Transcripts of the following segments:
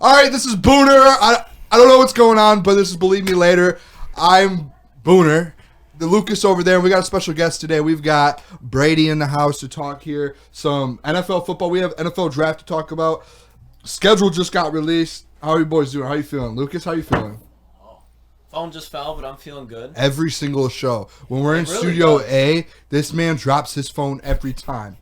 All right, this is Booner. I don't know what's going on, but this is Believe Me Later. I'm Booner. The Lukas over there. We got a special guest today. We've got Brady in the house to talk here. Some NFL football. We have NFL draft to talk about. Schedule just got released. How are you boys doing? How you feeling? Lukas, how you feeling? Phone just fell, but I'm feeling good. Every single show. When we're in really Studio does. A, this man drops his phone every time.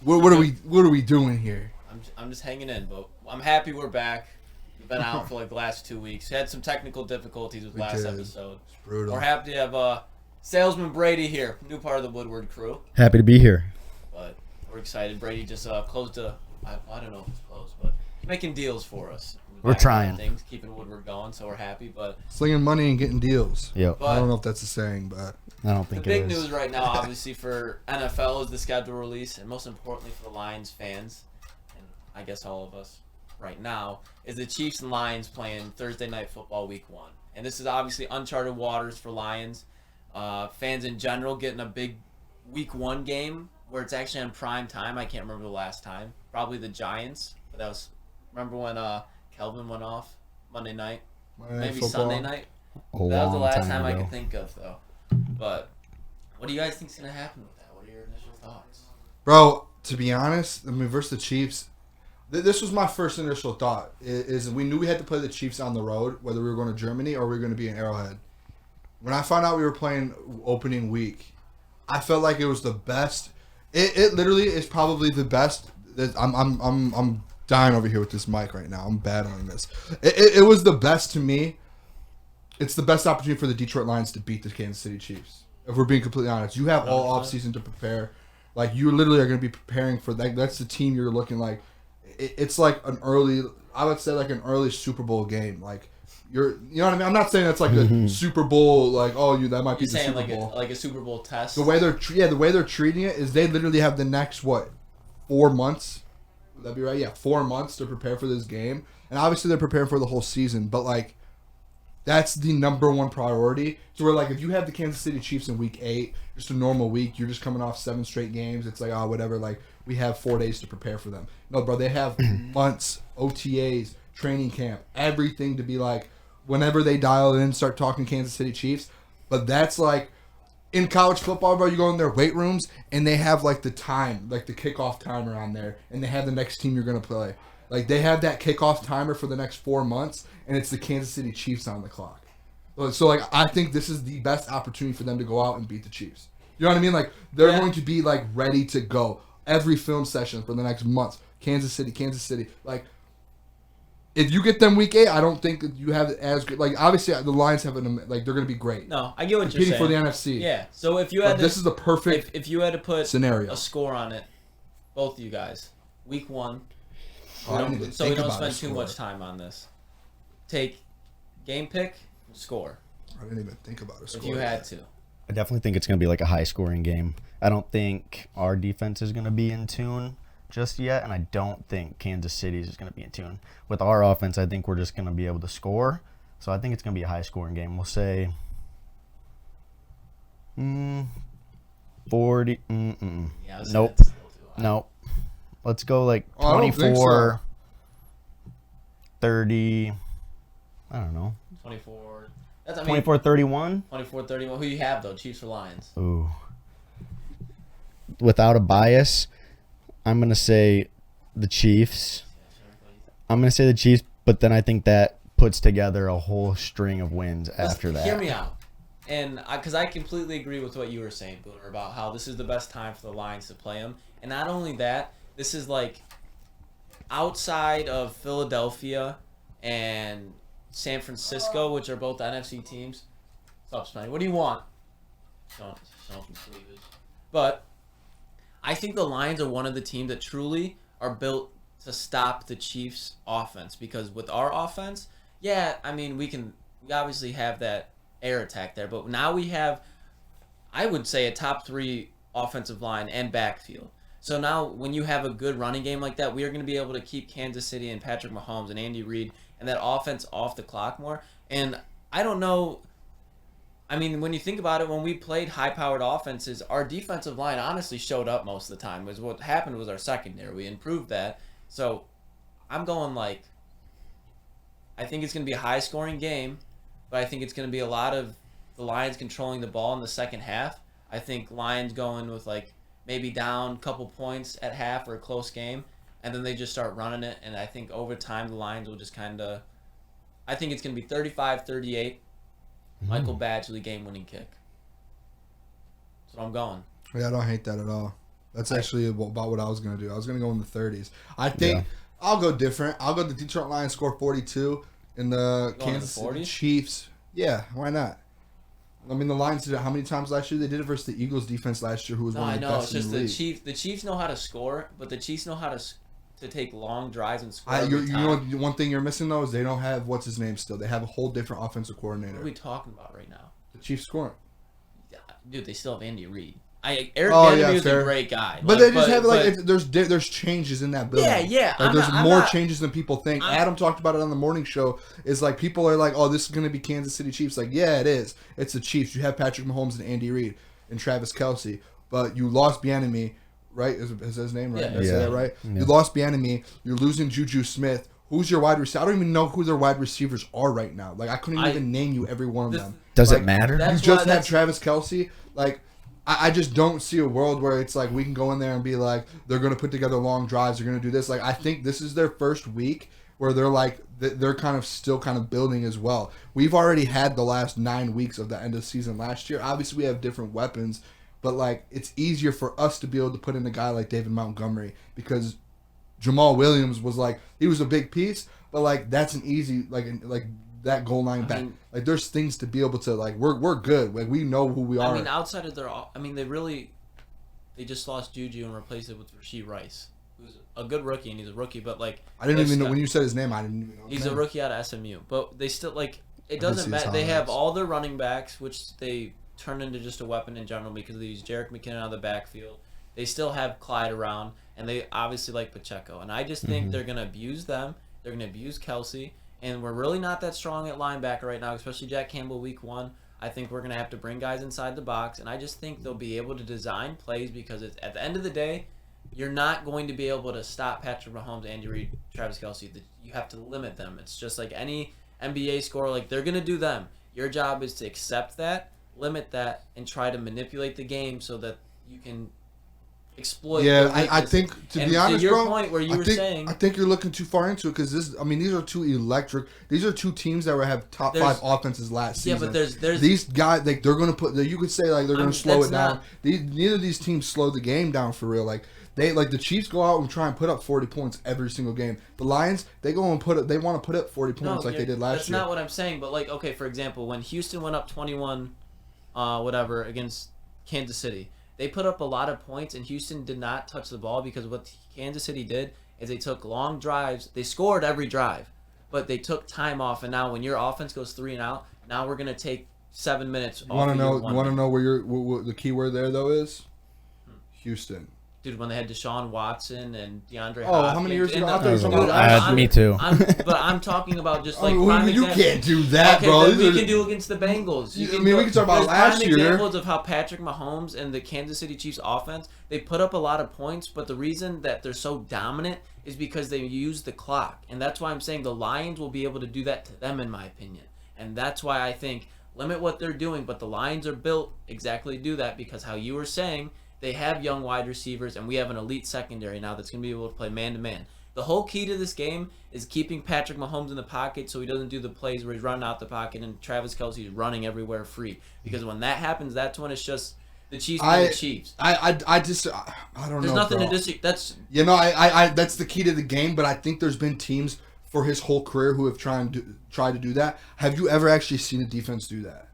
What are we doing here? I'm just hanging in, but I'm happy we're back. We've been out for like the last 2 weeks. Had some technical difficulties with last episode. It's brutal. We're happy to have salesman Brady here, new part of the Woodward crew. Happy to be here. But we're excited. Brady just closed I don't know if it's closed, but he's making deals for us. We're trying. Things, keeping Woodward going, so we're happy. But slinging money and getting deals. Yep. I don't know if that's a saying, but I don't think the it is. big news right now, obviously, for NFL is the schedule release, and most importantly for the Lions fans, and I guess all of us right now, is the Chiefs and Lions playing Thursday Night Football Week 1. And this is obviously uncharted waters for Lions. Fans in general getting a big Week 1 game where it's actually on prime time. I can't remember the last time. Probably the Giants. But that was, remember when Kelvin went off Monday night? Maybe football. Sunday night? That was the last time I could think of, though. But what do you guys think is going to happen with that? What are your initial thoughts? Bro, to be honest, versus the Chiefs, this was my first initial thought. Is we knew we had to play the Chiefs on the road, whether we were going to Germany or we were going to be in Arrowhead. When I found out we were playing opening week, I felt like it was the best. It literally is probably the best. I'm dying over here with this mic right now. I'm battling this. It was the best to me. It's the best opportunity for the Detroit Lions to beat the Kansas City Chiefs. If we're being completely honest, you have all offseason to prepare. Like, you literally are going to be preparing for that. That's the team you're looking like. It's like an early, I would say like an early Super Bowl game. Like, you know what I mean? I'm not saying that's like a Super Bowl, like, that might be the Super Bowl. Like a Super Bowl test. The way they're treating it is they literally have the next 4 months. Would that be right? Yeah, 4 months to prepare for this game, and obviously they're preparing for the whole season. But like, that's the number one priority. So we're like, if you have the Kansas City Chiefs in Week 8, just a normal week, you're just coming off 7 straight games. It's like, whatever. Like, we have 4 days to prepare for them. No, bro, they have months, OTAs, training camp, everything to be like, whenever they dial in, start talking Kansas City Chiefs. But that's like, in college football, bro, you go in their weight rooms, and they have like the time, like the kickoff timer on there, and they have the next team you're going to play. Like, they have that kickoff timer for the next 4 months, and it's the Kansas City Chiefs on the clock. So, like, I think this is the best opportunity for them to go out and beat the Chiefs. You know what I mean? Like, they're going to be, like, ready to go. Every film session for the next month. Kansas City. Like, if you get them Week 8, I don't think that you have it as good. Like, obviously, the Lions have they're going to be great. No, I get what you're saying. Competing for the NFC. Yeah. So if you had this is the perfect if you had to put scenario. A score on it, both of you guys, Week 1. We don't spend too much time on this. Take game pick, score. I didn't even think about a score. If you had to. I definitely think it's going to be like a high-scoring game. I don't think our defense is going to be in tune just yet, and I don't think Kansas City's is going to be in tune. With our offense, I think we're just going to be able to score. So I think it's going to be a high-scoring game. We'll say 40. Yeah, nope. Nope. Let's go like 24, 30. I don't know. 24. 24-31. 24-31. Who you have though? Chiefs or Lions? Ooh. Without a bias, I'm gonna say the Chiefs. But then I think that puts together a whole string of wins after that. Hear me out. And because I completely agree with what you were saying, Booner, about how this is the best time for the Lions to play them. And not only that, this is like outside of Philadelphia and San Francisco, which are both NFC teams. Stop spending. What do you want? But I think the Lions are one of the teams that truly are built to stop the Chiefs' offense. Because with our offense, yeah, I mean, we obviously have that air attack there. But now we have, I would say, a top 3 offensive line and backfield. So now when you have a good running game like that, we are going to be able to keep Kansas City and Patrick Mahomes and Andy Reid and that offense off the clock more. And I don't know. I mean, when you think about it, when we played high-powered offenses, our defensive line honestly showed up most of the time. What happened was our secondary. We improved that. So I'm going like, I think it's going to be a high-scoring game, but I think it's going to be a lot of the Lions controlling the ball in the second half. I think Lions going with like maybe down a couple points at half or a close game, and then they just start running it. And I think over time the Lions will just kind of, I think it's going to be 35-38. Michael Badgley game-winning kick. That's what I'm going. Yeah, I don't hate that at all. That's actually about what I was going to do. I was going to go in the 30s. I think I'll go different. I'll go the Detroit Lions score 42 and the Kansas City Chiefs. Yeah, why not? I mean, the Lions did it how many times last year? They did it versus the Eagles defense last year, who was one of the best in the league. It's just the Chiefs know how to score, but the Chiefs know how to take long drives and score. You know, one thing you're missing though is they don't have what's his name still. They have a whole different offensive coordinator. What are we talking about right now? The Chiefs scoring. Yeah, dude, they still have Andy Reid. Eric Bieniemy is a great guy, but they just have there's changes in that building. Yeah. Like, there's more changes than people think. Adam talked about it on the morning show. Is like people are like, oh, this is going to be Kansas City Chiefs. Like, yeah, it is. It's the Chiefs. You have Patrick Mahomes and Andy Reid and Travis Kelce, but you lost Bieniemy, right? Is his name right? Yeah. Did I say that right? Yeah. You lost Bieniemy. You're losing Juju Smith. Who's your wide receiver? I don't even know who their wide receivers are right now. Like, I couldn't even name you every one of them. Does it matter? You just have Travis Kelce. Like, I just don't see a world where it's like we can go in there and be like, they're going to put together long drives. They're going to do this. Like, I think this is their first week where they're like, they're kind of still kind of building as well. We've already had the last 9 weeks of the end of the season last year. Obviously, we have different weapons, but like, it's easier for us to be able to put in a guy like David Montgomery because Jamal Williams was like, he was a big piece, but like, that's an easy, like that goal line back. Like, there's things to be able to, like, we're good. Like, we know who we are. I mean, outside of they just lost Juju and replaced it with Rashee Rice, who's a good rookie, and he's a rookie, but, like... I didn't even know, when you said his name, I didn't even know He's a rookie out of SMU, but they still, like, it doesn't matter. They have all their running backs, which they turn into just a weapon in general because they use Jerick McKinnon out of the backfield. They still have Clyde around, and they obviously like Pacheco, and I just think they're going to abuse them. They're going to abuse Kelce. And we're really not that strong at linebacker right now, especially Jack Campbell week 1. I think we're going to have to bring guys inside the box. And I just think they'll be able to design plays because it's, at the end of the day, you're not going to be able to stop Patrick Mahomes, Andy Reid, Travis Kelce. You have to limit them. It's just like any NBA scorer. Like, they're going to do them. Your job is to accept that, limit that, and try to manipulate the game so that you can exploit. Yeah, I think to be honest, to your bro, point where you were saying, I think you're looking too far into it because these are two electric. These are two teams that have top 5 offenses last season. Yeah, but there's these guys, like, they're gonna put. You could say like they're gonna slow it down. Neither of these teams slow the game down for real. Like, the Chiefs go out and try and put up 40 points every single game. The Lions, they go and they want to put up 40 points like they did last year. That's not what I'm saying. But like, okay, for example, when Houston went up 21, whatever against Kansas City. They put up a lot of points, and Houston did not touch the ball because what Kansas City did is they took long drives. They scored every drive, but they took time off. And now when your offense goes 3 and out, now we're going to take 7 minutes off. You want to know where what the key word there, though, is? Houston. Dude, when they had Deshaun Watson and DeAndre Hopkins. How many years ago? Me too. But I'm talking about just like you can't do that, bro. We can do against the Bengals. We can talk about last year. Examples of how Patrick Mahomes and the Kansas City Chiefs offense, they put up a lot of points, but the reason that they're so dominant is because they use the clock. And that's why I'm saying the Lions will be able to do that to them, in my opinion. And that's why I think limit what they're doing, but the Lions are built exactly to do that because how you were saying, they have young wide receivers, and we have an elite secondary now that's going to be able to play man-to-man. The whole key to this game is keeping Patrick Mahomes in the pocket so he doesn't do the plays where he's running out the pocket and Travis Kelce is running everywhere free. Because when that happens, that's when it's just the Chiefs being the Chiefs. I don't know. There's nothing bro. to disagree. That's that's the key to the game. But I think there's been teams for his whole career who have tried to do that. Have you ever actually seen a defense do that?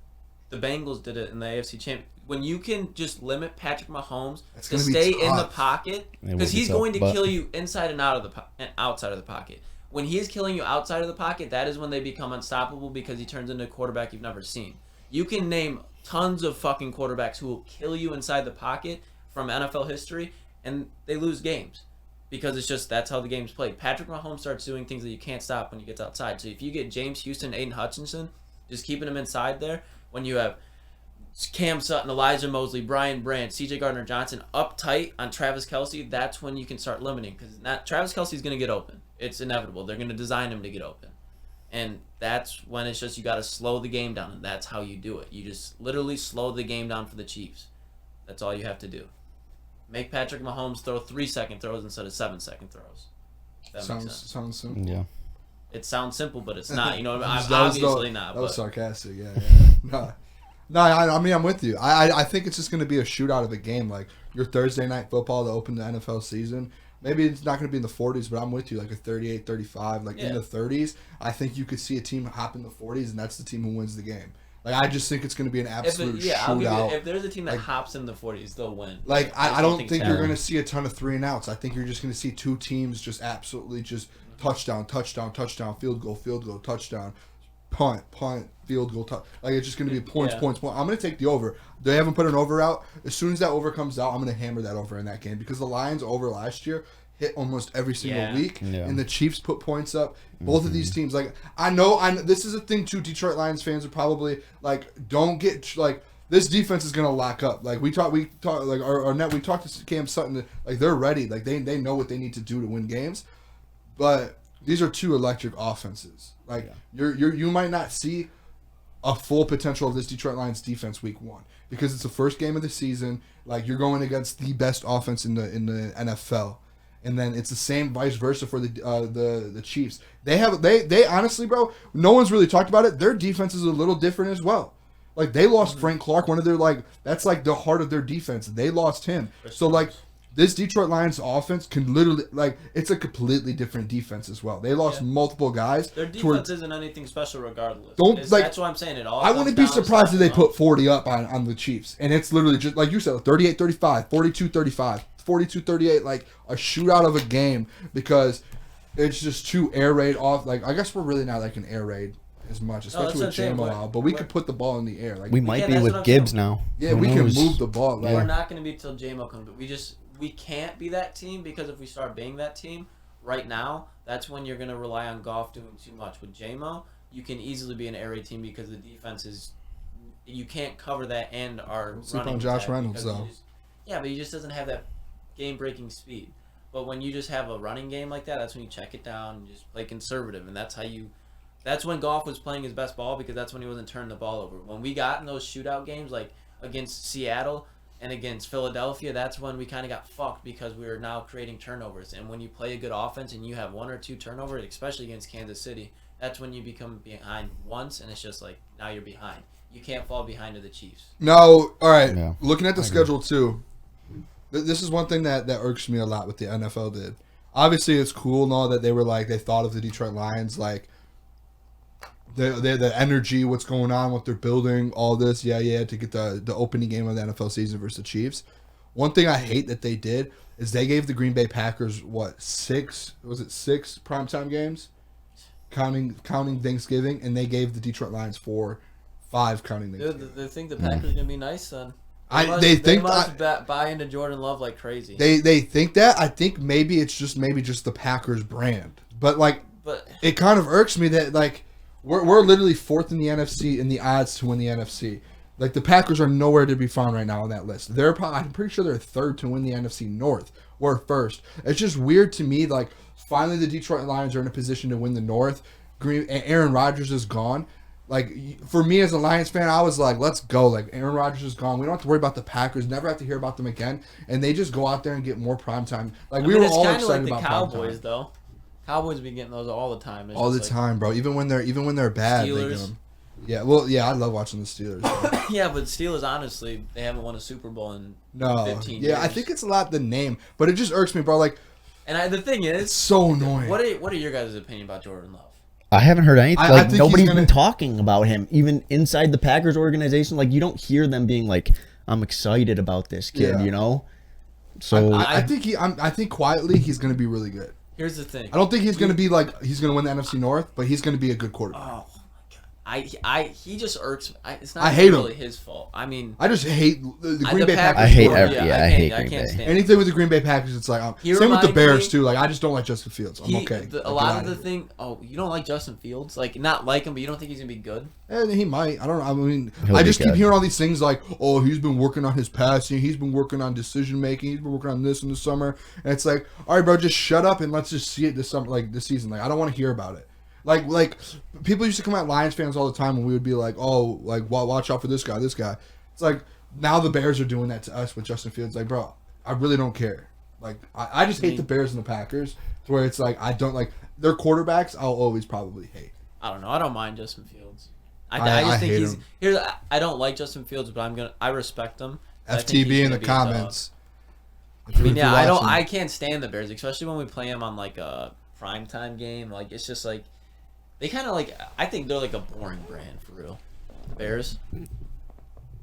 The Bengals did it in the AFC Championship. When you can just limit Patrick Mahomes to stay in the pocket, because he's going to kill you inside and outside of the pocket. When he is killing you outside of the pocket, that is when they become unstoppable because he turns into a quarterback you've never seen. You can name tons of fucking quarterbacks who will kill you inside the pocket from NFL history, and they lose games because it's just that's how the game's played. Patrick Mahomes starts doing things that you can't stop when he gets outside. So if you get James Houston, Aiden Hutchinson, just keeping him inside there, when you have Cam Sutton, Elijah Mosley, Brian Brandt, C.J. Gardner-Johnson up tight on Travis Kelce, that's when you can start limiting because Travis Kelce is going to get open. It's inevitable. They're going to design him to get open. And that's when it's just you got to slow the game down, and that's how you do it. You just literally slow the game down for the Chiefs. That's all you have to do. Make Patrick Mahomes throw 3-second throws instead of 7-second throws. That makes sense. Sounds simple. Yeah. It sounds simple, but it's not. You know what I mean? That was Obviously not. That was But sarcastic. Yeah. No, I mean, I'm with you. I think it's just going to be a shootout of a game. Like your Thursday night football to open the NFL season. Maybe it's not going to be in the 40s, but I'm with you. Like a 38, 35, like in the 30s. I think you could see a team hop in the 40s, and that's the team who wins the game. Like I just think it's going to be an absolute shootout. If there's a team that hops in the 40s, they'll win. Like I don't think you're going to see a ton of 3 and outs. I think you're just going to see 2 teams just absolutely just touchdown, field goal, touchdown, punt, field goal, like it's just going to be points. I'm going to take the over. They haven't put an over out. As soon as that over comes out, I'm going to hammer that over in that game because the Lions over last year hit almost every single week, and the Chiefs put points up. Both of these teams, like I know, this is a thing too. Detroit Lions fans are probably like, don't get like. This defense is gonna lock up. Like we talked like our net. We talked to Cam Sutton. Like they're ready. Like they know what they need to do to win games. But these are 2 electric offenses. Like you might not see a full potential of this Detroit Lions defense week 1 because it's the first game of the season. Like you're going against the best offense in the NFL, and then it's the same vice versa for the Chiefs. They honestly, bro, no one's really talked about it. Their defense is a little different as well. Like they lost Frank Clark, one of their that's like the heart of their defense. They lost him. So like this Detroit Lions offense can literally it's a completely different defense as well. They lost multiple guys. Their defense isn't anything special regardless. That's what I'm saying. It all. I wouldn't be surprised if they put 40 up on the Chiefs, and it's literally just like you said, 38-35, 42-35, 42-38, like a shootout of a game because it's just 2 air raid off. Like I guess we're really not like an air raid as much, especially with Jamo out, but we could put the ball in the air. Like we might be with Gibbs now. Yeah, we can move the ball. We're not going to be till Jamo comes, but we can't be that team because if we start being that team right now, that's when you're going to rely on Goff doing too much. With Jamo, you can easily be an air raid team because the defense is you can't cover that and our running on Josh Reynolds though. But he just doesn't have that game-breaking speed. But when you just have a running game like that, that's when you check it down and just play conservative, and that's when Goff was playing his best ball because that's when he wasn't turning the ball over. When we got in those shootout games like against Seattle and against Philadelphia, that's when we kind of got fucked because we were now creating turnovers. And when you play a good offense and you have 1 or 2 turnovers, especially against Kansas City, that's when you become behind once, and it's just like now you're behind. You can't fall behind to the Chiefs. No, all right. Yeah. Looking at the schedule too, this is one thing that irks me a lot. What the NFL did. Obviously, it's cool and all that they thought of the Detroit Lions like. The energy, what's going on, what they're building, all this, to get the opening game of the NFL season versus the Chiefs. One thing I hate that they did is they gave the Green Bay Packers 6 primetime games, counting Thanksgiving, and they gave the Detroit Lions 5 counting Thanksgiving. They think the Packers are gonna be nice, son. They must buy into Jordan Love like crazy. They think that. I think maybe it's just the Packers brand, but it kind of irks me that We're literally 4th in the NFC in the odds to win the NFC. Like the Packers are nowhere to be found right now on that list. I'm pretty sure they're 3rd to win the NFC North. We're 1st. It's just weird to me. Like finally the Detroit Lions are in a position to win the North. Aaron Rodgers is gone. Like for me as a Lions fan, I was like, let's go. Like Aaron Rodgers is gone. We don't have to worry about the Packers. Never have to hear about them again. And they just go out there and get more primetime. Like we were all excited about the Cowboys though. Cowboys be getting those all the time. All the time, bro. Even when they're bad, Steelers. They get them. Yeah, well, I love watching the Steelers. Yeah, but Steelers, honestly, they haven't won a Super Bowl in 15 years. Yeah, I think it's a lot the name, but it just irks me, bro. The thing is, it's so annoying. What are your guys' opinion about Jordan Love? I haven't heard anything. I think nobody's been talking about him, even inside the Packers organization. Like you don't hear them being like, "I'm excited about this kid," you know. So I think quietly he's going to be really good. Here's the thing. I don't think he's going to be he's going to win the NFC North, but he's going to be a good quarterback. Oh, my God. he just irks. It's not I hate really him. his fault. I mean, I just hate the Green Bay Packers. I hate quarterback. every. Yeah, I hate I Green can't Bay. stand Anything with the Green Bay Packers, it's like He same with the reminds Bears me- too. Like I just don't like Justin Fields. I'm okay. A lot of the thing. Oh, you don't like Justin Fields? Like not like him, but you don't think he's gonna be good? And he might. I don't know. I mean, He'll I be just keep good. hearing all these things like, oh, he's been working on his passing. He's been working on decision making. He's been working on this in the summer. And it's like, all right, bro, just shut up and let's just see it this summer, like this season. Like I don't want to hear about it. Like people used to come at Lions fans all the time and we would be like, oh, like watch out for this guy. It's like now the Bears are doing that to us with Justin Fields. Like, bro, I really don't care. Like I just hate the Bears and the Packers to where it's like I don't like their quarterbacks. I'll always probably hate. I don't know. I don't mind Justin Fields. I I just think hate he's him. here's. I don't like Justin Fields, but I respect him. I think he's FTB in gonna the be a dog. comments. I mean, yeah, I can't stand the Bears, especially when we play them on like a primetime game. Like it's just like they kind of like. I think they're like a boring brand for real. The Bears.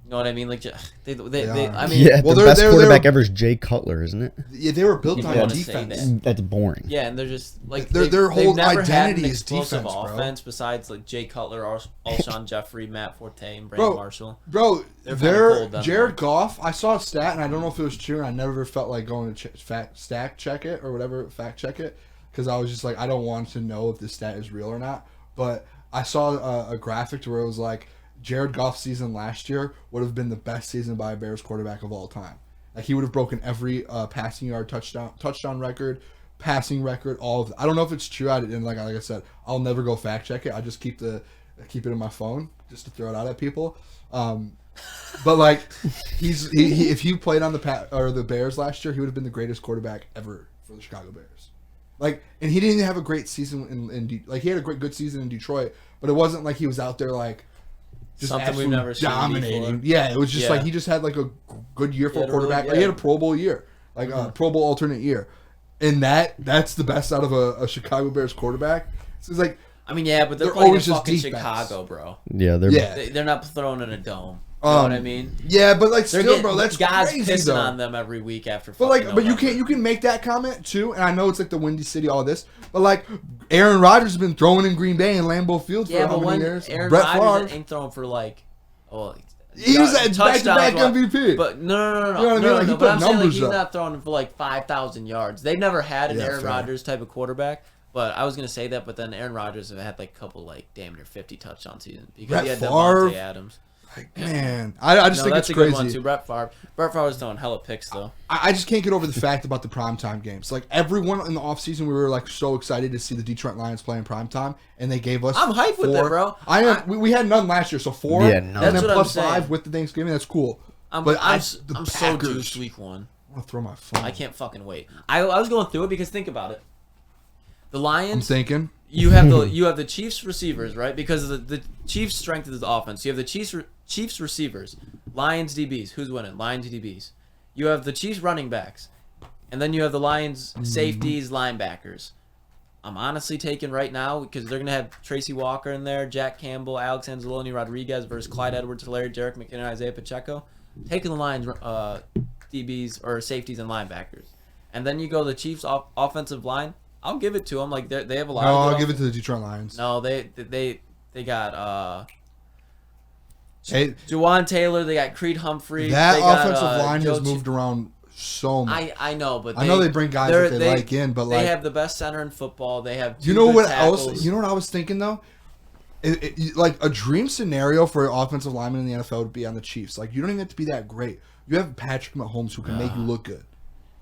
You know what I mean? Like they I mean, Yeah, well, the they're- best they're- quarterback they're- ever is Jay Cutler, isn't it? Yeah, they were built You on wanna say defense. that. That's boring. yeah, and they're just like Their whole they've never had identity an is explosive defense, bro. offense besides like Jay Cutler, Alshon Jeffrey, Matt Forte, and Brandon Bro, Marshall. Bro, They're kinda cold, Jared Goff. I saw a stat, and I don't know if it was true. And I never felt like going to fact check it or whatever, fact check it, because I was just like, I don't want to know if this stat is real or not. But I saw a graphic to where it was like Jared Goff's season last year would have been the best season by a Bears quarterback of all time. Like he would have broken every passing yard, touchdown record, passing record, all of. I don't know if it's true. I didn't like I said, I'll never go fact check it. I just keep it in my phone just to throw it out at people. But like he if he played on the Bears last year, he would have been the greatest quarterback ever for the Chicago Bears. Like, and he didn't have a great season like he had a good season in Detroit, but it wasn't like he was out there like just Something we've absolutely never seen dominating. before. Yeah, it was just Yeah. like he just had like a good year for He a had a really- quarterback. Like, yeah. he had a Pro Bowl year, like a Pro Bowl alternate year, and that's the best out of a Chicago Bears quarterback. So it's like I mean, yeah, but they're They're playing in always just fucking defense. Chicago, bro. Yeah, they're yeah, They're not thrown in a dome. You know what I mean? yeah, but like They're still, bro, that's guys crazy pissing though. on them every week after. But like, fucking but you November. can make that comment too, and I know it's like the Windy City, all this, but like Aaron Rodgers has been throwing in Green Bay and Lambeau Field for Yeah, how but many when years? Aaron Brett Rodgers Favre, ain't throwing for like, oh, he was at touchdowns, back-to-back but- MVP. But no, You know what I mean? no, Like, he no. put But I'm saying like numbers he's up. not throwing for like 5,000 yards. They've never had an Yeah, Aaron fair. Rodgers type of quarterback. But I was gonna say that, but then Aaron Rodgers have had like a couple like damn near 50 touchdown seasons because Brett he had Favre. Devontae Adams. Like, man, I just No, think that's it's a good one crazy. too. Brett Favre was throwing hella picks though. I just can't get over the fact about the primetime games. Like everyone in the offseason, we were like so excited to see the Detroit Lions play in primetime, and they gave us. I'm hyped with it, 4. bro. We had none last year, so 4. Yeah, none. And That's then what I'm plus saying. 5 with the Thanksgiving. That's cool. I'm the so Packers- juiced week 1. I want to throw my phone. I can't fucking wait. I was going through it because think about it. The I'm Lions. thinking. You have the Chiefs receivers, right? Because of the Chiefs' strength is the offense. You have the Chiefs receivers, Lions DBs. Who's winning? Lions DBs. You have the Chiefs running backs, and then you have the Lions safeties, linebackers. I'm honestly taking right now because they're gonna have Tracy Walker in there, Jack Campbell, Alex Anzalone, Rodriguez versus Clyde Edwards-Helaire, Jerick McKinnon, Isaiah Pacheco. Taking the Lions DBs or safeties and linebackers, and then you go the Chiefs offensive line. I'll give it to them. Like they have a lot. No, of I'll give it to the Detroit Lions. No, they got Hey, Juwan Taylor. They got Creed Humphrey. that they got, offensive line Joe has moved around so much. I know, but I know they bring guys that they like in, but they like, have the best center in football. They have. you two know good what tackles. else? You know what I was thinking though? Like a dream scenario for an offensive lineman in the NFL would be on the Chiefs. Like you don't even have to be that great. You have Patrick Mahomes who can make you look good.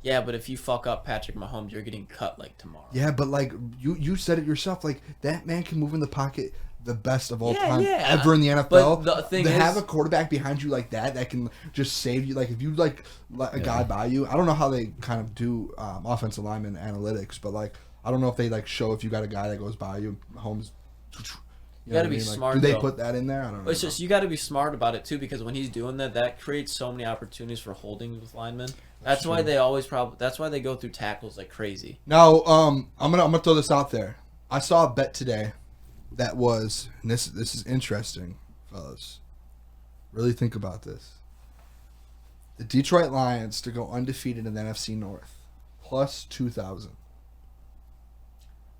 Yeah, but if you fuck up Patrick Mahomes, you're getting cut like tomorrow. Yeah, but like you said it yourself. Like that man can move in the pocket the best of all time Yeah. ever in the NFL. But the thing to is, have a quarterback behind you like that can just save you. Like if you like let a guy by you, I don't know how they kind of do offensive lineman analytics, but like I don't know if they like show if you got a guy that goes by you, Mahomes. You gotta know what be I mean? Like, smart, do they though. put that in there? I don't know. it's just you got to be smart about it too, because when he's doing that, that creates so many opportunities for holdings with linemen. That's why they always That's why they go through tackles like crazy. Now, I'm gonna throw this out there. I saw a bet today that was, and this is interesting, fellas. Really think about this. The Detroit Lions to go undefeated in the NFC North, plus 2,000.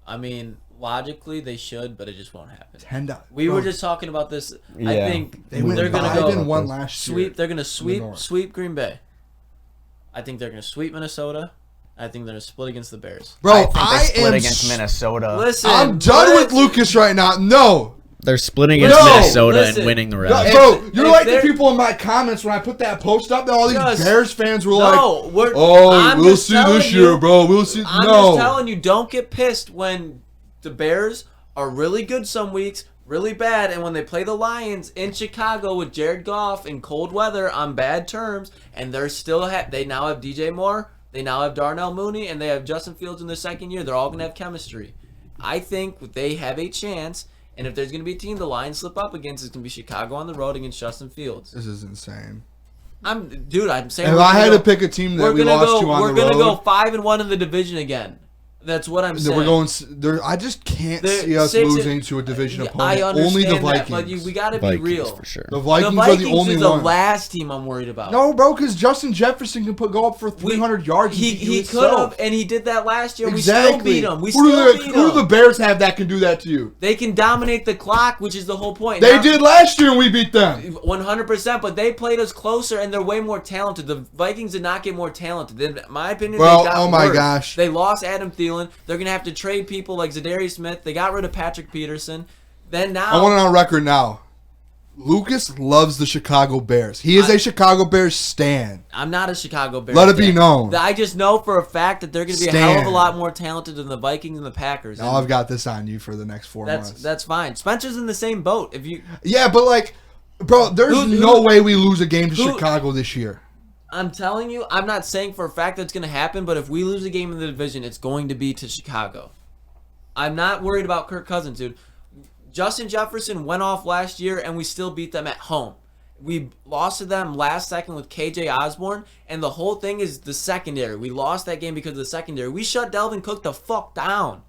I mean, logically they should, but it just won't happen. We were just talking about this. Yeah. I think They're going to go and one last year. They're going to sweep Green Bay. I think they're going to sweep Minnesota. I think they're going to split against the Bears. Bro, I think they split against Minnesota. Listen, I'm done with Lucas right now. No. They're splitting against Minnesota and winning the rest. Bro, you're like the people in my comments when I put that post up. All these Bears fans were we'll see this year, bro. We'll see. I'm just telling you, don't get pissed when the Bears are really good some weeks, really bad, and when they play the Lions in Chicago with Jared Goff in cold weather on bad terms, and they're still they now have DJ Moore, they now have Darnell Mooney, and they have Justin Fields in their second year. They're all going to have chemistry. I think they have a chance. And if there's going to be a team the Lions slip up against, it's going to be Chicago on the road against Justin Fields. This is insane. I'm saying. If I had to pick a team that we lost to on the road, we're going to go 5-1 in the division again. That's what I'm saying. We're going. I just can't see us losing to a division opponent. I understand only the Vikings. That, but we got to be real. For sure. The Vikings are the only is one. the last team I'm worried about. No, bro, because Justin Jefferson can go up for 300 yards. He could have, and he did that last year. Exactly. We still beat him. Who do the Bears have that can do that to you? They can dominate the clock, which is the whole point. They did last year, and we beat them. 100%, but they played us closer, and they're way more talented. The Vikings did not get more talented. In my opinion, well, they got oh my worse. gosh. They lost Adam Thielen. They're going to have to trade people like Zadarius Smith. They got rid of Patrick Peterson. Then now, I want it on record now. Lucas loves the Chicago Bears. He is a Chicago Bears stan. I'm not a Chicago Bears Let it be known. I just know for a fact that they're going to be a hell of a lot more talented than the Vikings and the Packers. Now I've got this on you for the next 4 months. That's fine. Spencer's in the same boat. Yeah, but bro, there's no way we lose a game to Chicago this year. I'm telling you, I'm not saying for a fact that's going to happen, but if we lose a game in the division, it's going to be to Chicago. I'm not worried about Kirk Cousins, dude. Justin Jefferson went off last year, and we still beat them at home. We lost to them last second with KJ Osborne, and the whole thing is the secondary. We lost that game because of the secondary. We shut Delvin Cook the fuck down.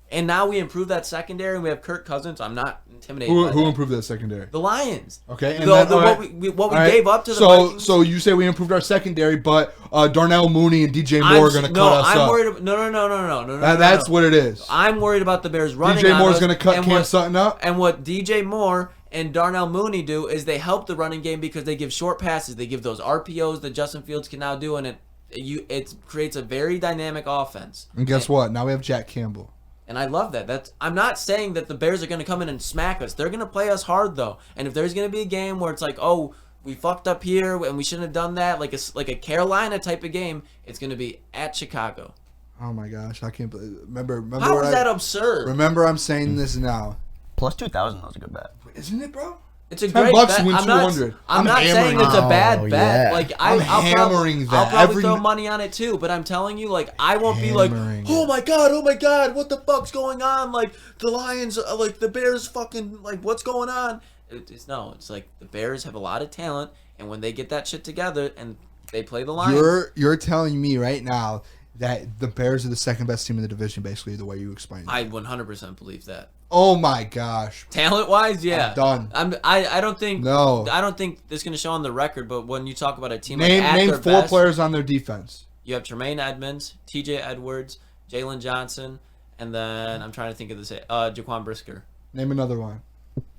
And now we improve that secondary, and we have Kirk Cousins. I'm not intimidated by Who that. improved that secondary? The Lions. Okay. And what we gave up to the Vikings. So you say we improved our secondary, but Darnell Mooney and DJ Moore are going to cut us up. Worried. No. That's what it is. I'm worried about the Bears running. DJ Moore's going to cut Cam Sutton up. And what DJ Moore and Darnell Mooney do is they help the running game because they give short passes. They give those RPOs that Justin Fields can now do, and it creates a very dynamic offense. And guess what? Now we have Jack Campbell. And I love that. I'm not saying that the Bears are going to come in and smack us. They're going to play us hard, though. And if there's going to be a game where it's like, oh, we fucked up here and we shouldn't have done that, like a Carolina type of game, it's going to be at Chicago. Oh, my gosh. I can't believe. Remember How is that absurd? Remember, I'm saying this now. Plus 2,000 was a good bet. Isn't it, bro? It's a great bet. Win 200. I'm not saying it's a bad bet. Yeah. Like I'm hammering that. I'll probably throw money on it too. But I'm telling you, I won't be like, oh my god, what the fuck's going on? Like the Lions, like the Bears, fucking what's going on? It's like the Bears have a lot of talent, and when they get that shit together and they play the Lions, you're telling me right now that the Bears are the second best team in the division, basically the way you explained it. I 100% believe that. Oh my gosh. Talent-wise, yeah. I'm done. I don't think this is going to show on the record, but when you talk about a team name 4 players on their defense. You have Tremaine Edmonds, TJ Edwards, Jalen Johnson, and then I'm trying to think of this Jaquan Brisker. Name another one.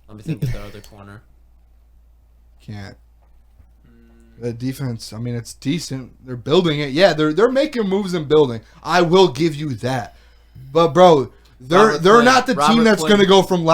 Let me think of the other corner. Can't. The defense, I mean, it's decent. They're building it. Yeah, they're making moves and building. I will give you that. But bro, they're not the team that's going to go from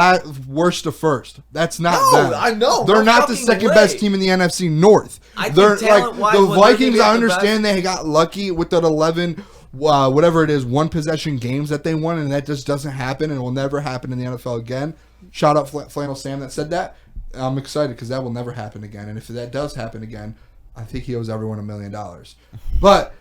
worst to first. That's not them. I know. They're not the second best team in the NFC North. They're the Vikings. I understand they got lucky with that 11, whatever it is, one possession games that they won, and that just doesn't happen, and it will never happen in the NFL again. Shout out Flannel Sam that said that. I'm excited because that will never happen again, and if that does happen again, I think he owes everyone $1 million. But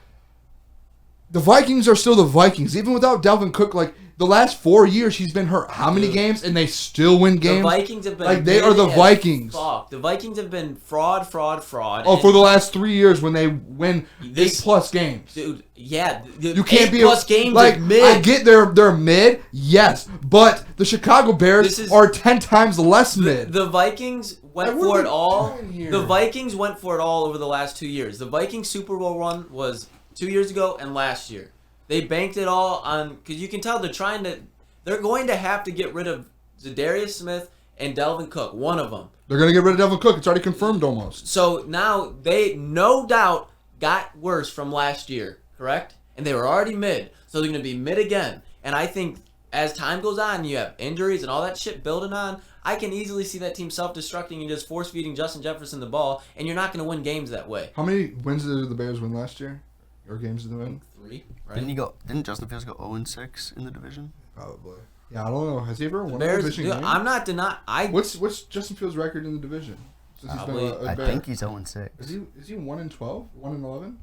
the Vikings are still the Vikings, even without Delvin Cook. The last 4 years, he's been hurt. How many games? And they still win games? The Vikings have been they are the Vikings. Fuck. The Vikings have been fraud. Oh, for the last 3 years when they win 8+ games. Dude, yeah. You can't be 8+ games are mid. I get they're mid, yes. But the Chicago Bears are 10 times less mid. The Vikings went for it all. The Vikings went for it all over the last 2 years. The Vikings Super Bowl run was 2 years ago and last year. They banked it all on, because you can tell they're trying to They're going to have to get rid of Zadarius Smith and Delvin Cook, one of them. They're going to get rid of Delvin Cook. It's already confirmed almost. So now they, no doubt, got worse from last year, correct? And they were already mid. So they're going to be mid again. And I think as time goes on, you have injuries and all that shit building on. I can easily see that team self-destructing and just force-feeding Justin Jefferson the ball, and you're not going to win games that way. How many wins did the Bears win last year? Or games did they win? 3, right? Didn't Justin Fields go 0-6 in the division? Probably. Yeah, I don't know. Has he ever won a Bears, division game? I'm not denying. What's Justin Fields' record in the division? Since Probably, he's been I Bear? think he's 0-6. Is he 1-12? 1-11?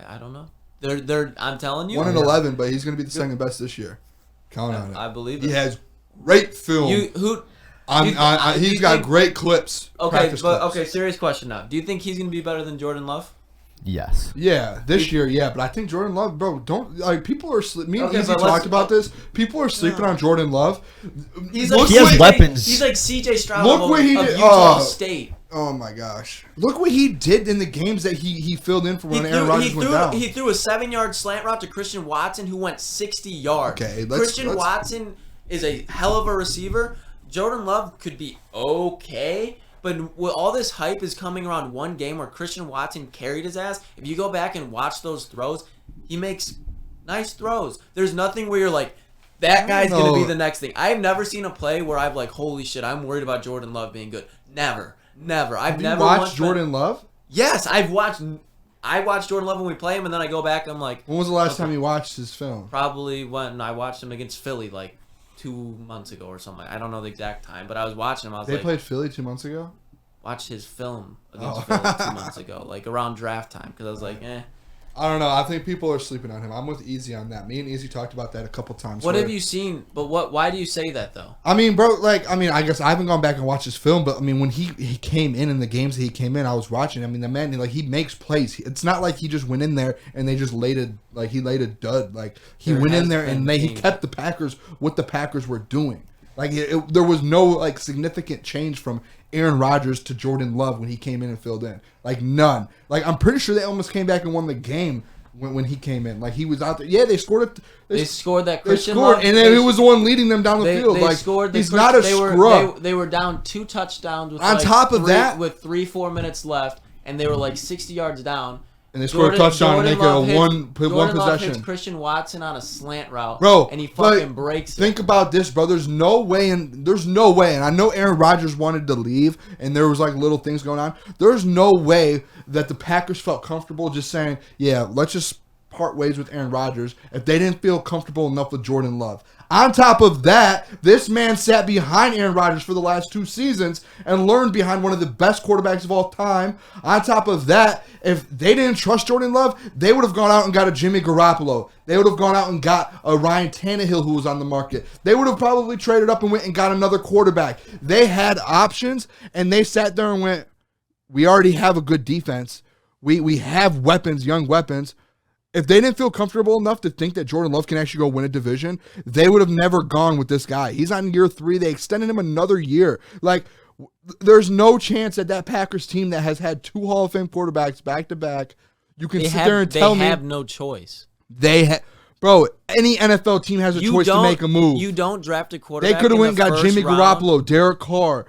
I don't know. They're. I'm telling you. 1-11, but he's going to be the second best this year. Count on it. I believe He it. has great film. He's got great clips. Okay, but clips. serious question now. Do you think he's going to be better than Jordan Love? Yes. Yeah, this year, yeah, but I think Jordan Love, bro, don't like people are me and Okay, Easy but talked about this. People are sleeping on Jordan Love. He's He has weapons. He's like CJ Stroud Look what he of did. Utah State. Oh my gosh! Look what he did in the games that he filled in for when Aaron Rodgers went down. He threw a 7-yard slant route to Christian Watson, who went 60 yards. Okay, Christian Watson is a hell of a receiver. Jordan Love could be okay, but with all this hype is coming around one game where Christian Watson carried his ass. If you go back and watch those throws, he makes nice throws. There's nothing where you're like, that guy's going to be the next thing. I've never seen a play where I've like, holy shit, I'm worried about Jordan Love being good. Never. I've never watched Jordan Love. Yes, I watched Jordan Love when we play him, and then I go back and I'm like, When was the last time you watched his film? probably when I watched him against Philly like 2 months ago or something. I don't know the exact time, but I was watching him. I was They like, played Philly 2 months ago. watch his film against Philly 2 months ago, like around draft time, because I was like, I don't know. I think people are sleeping on him. I'm with Easy on that. Me and Easy talked about that a couple times. What have you seen? But why do you say that though? I mean, bro, I guess I haven't gone back and watched his film, but I mean, when he came in the games that he came in, I was watching. I mean, the man, he makes plays. It's not like he just went in there and they just laid a dud. Like, he went in there and he kept the Packers what the Packers were doing. Like, there was no, significant change from Aaron Rodgers to Jordan Love when he came in and filled in. Like, none. Like, I'm pretty sure they almost came back and won the game when he came in. Like, he was out there. Yeah, they scored it. They scored that They Christian scored, Love. and then he was the one leading them down the field. They Like, scored he's not a scrub. They were down 2 touchdowns with On top of that, with 3-4 minutes left, and they were like 60 yards down. and they scored a touchdown and make it one Jordan Love possession. hits Christian Watson on a slant route, Bro, and he fucking breaks it. Think about this, bro. There's no way, and I know Aaron Rodgers wanted to leave, and there was little things going on. There's no way that the Packers felt comfortable just saying, yeah, let's just part ways with Aaron Rodgers if they didn't feel comfortable enough with Jordan Love. On top of that, this man sat behind Aaron Rodgers for the last 2 seasons and learned behind one of the best quarterbacks of all time. On top of that, if they didn't trust Jordan Love, they would have gone out and got a Jimmy Garoppolo. They would have gone out and got a Ryan Tannehill who was on the market. They would have probably traded up and went and got another quarterback. They had options, and they sat there and went, we already have a good defense. We have weapons, young weapons. If they didn't feel comfortable enough to think that Jordan Love can actually go win a division, they would have never gone with this guy. He's on year 3. They extended him another year. There's no chance that Packers team that has had 2 Hall of Fame quarterbacks back to back, you can sit there and tell me. They have no choice. Bro, any NFL team has a choice to make a move. You don't draft a quarterback. They could have went and got Jimmy round. Garoppolo, Derek Carr,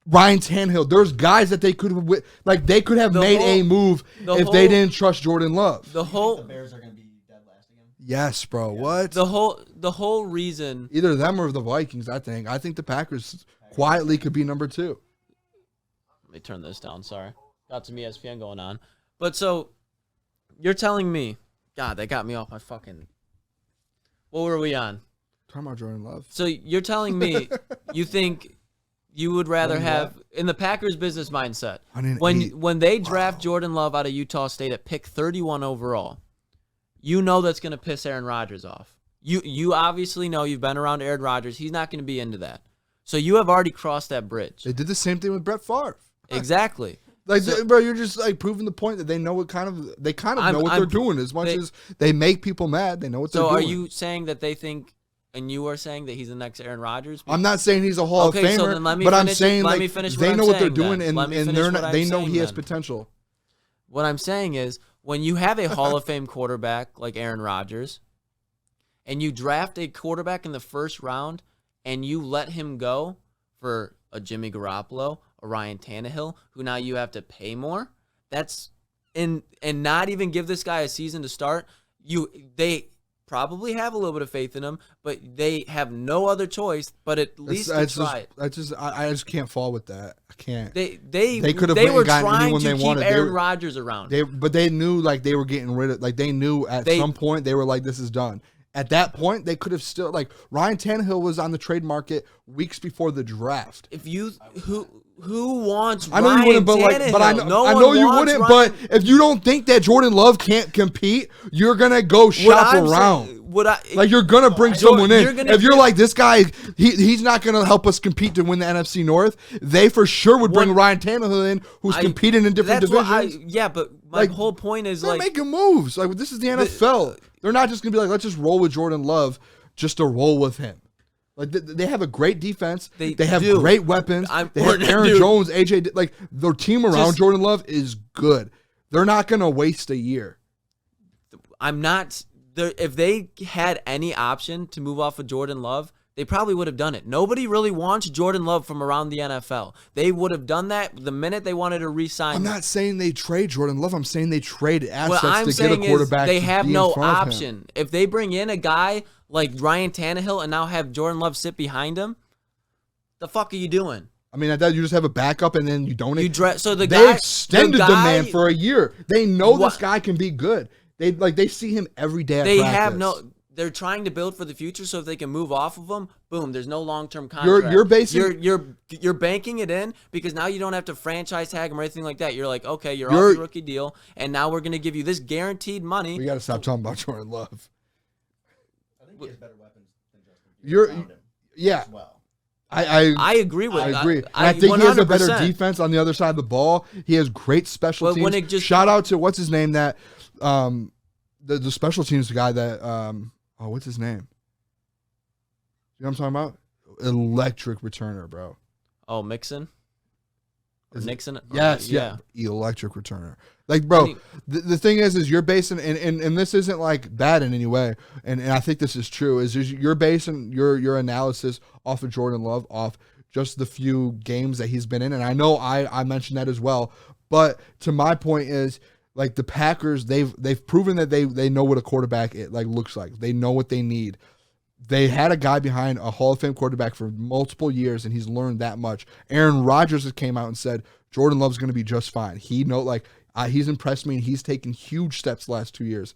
Ryan Tannehill. There's guys that they could have they could have made a move if they didn't trust Jordan Love. The Bears are going to be dead last again. Yes, bro. What? The whole reason. Either them or the Vikings, I think. I think the Packers quietly could be number 2. Let me turn this down. Sorry. Got some ESPN going on. But so, you're telling me. God, that got me off my fucking. What were we on? Talking about Jordan Love. So you're telling me you think you would rather have in the Packers business mindset when they draft Jordan Love out of Utah State at pick 31 overall, you know that's going to piss Aaron Rodgers off. You obviously know, you've been around Aaron Rodgers. He's not going to be into that. So you have already crossed that bridge. They did the same thing with Brett Favre. Exactly. Bro, you're just proving the point that they know they kind of know what they're doing as much as they make people mad. They know what they're doing. So are you saying that they think, and you are saying that he's the next Aaron Rodgers? I'm not saying he's a Hall of Famer, so then I'm saying they know what they're doing then. and they know he has potential. What I'm saying is, when you have a Hall of Fame quarterback like Aaron Rodgers, and you draft a quarterback in the first round and you let him go for a Jimmy Garoppolo, a Ryan Tannehill, who now you have to pay more, and not even give this guy a season to start, they probably have a little bit of faith in him, but they have no other choce but at least to try it. I just can't fall with that. I can't. They could have were gotten trying anyone to they keep wanted. Aaron Rodgers around. But they knew like they were getting rid of, like they knew at some point they were like, this is done. At that point, they could have still, like, Ryan Tannehill was on the trade market weeks before the draft. If you who wants I know Ryan you wouldn't, but Tannehill? I know you wouldn't. Ryan. But if you don't think that Jordan Love can't compete, you're gonna go shop around. Like you're gonna bring someone in. If you're like, this guy, he's not gonna help us compete to win the NFC North, they for sure would bring Ryan Tannehill in, who's competing in different divisions. But my whole point is they're like making moves. Like this is the NFL. They're not just gonna be like, let's just roll with Jordan Love, just to roll with him. Like they have a great defense. They have great weapons. They have Aaron Jones, AJ. Like their team around Jordan Love is good. They're not gonna waste a year. I'm not. If they had any option to move off of Jordan Love, they probably would have done it. Nobody really wants Jordan Love from around the NFL. They would have done that the minute they wanted to re-sign him. I'm not saying they trade Jordan Love. I'm saying they trade assets to get a quarterback. They have no option. If they bring in a guy like Ryan Tannehill and now have Jordan Love sit behind him, the fuck are you doing? I mean, I thought you just have a backup and then you don't. They extended the man for a year. They know this guy can be good. They see him every day at practice. They're trying to build for the future, so if they can move off of him, boom, there's no long-term contract. You're banking it in because now you don't have to franchise tag him or anything like that. You're like, okay, you're off your rookie deal, and now we're going to give you this guaranteed money. We got to stop talking about Jordan Love. I think he has better weapons than Justin Fields. Yeah. As well. I agree with. I agree. I think 100%. He has a better defense on the other side of the ball. He has great special teams. Shout out to what's his name that. The special teams guy that what's his name? You know what I'm talking about? Electric returner, bro. Oh, Mixon? Nixon? Yes, yeah. Electric returner. Like, bro, the thing is you're basing, and this isn't like bad in any way, and I think this is true, is you're basing your analysis off of Jordan Love, off just the few games that he's been in, and I know I mentioned that as well, but to my point is, like the Packers, they've proven that they know what a quarterback looks like. They know what they need. They had a guy behind a Hall of Fame quarterback for multiple years, and he's learned that much. Aaron Rodgers has came out and said Jordan Love's going to be just fine. He's impressed me, and he's taken huge steps the last 2 years.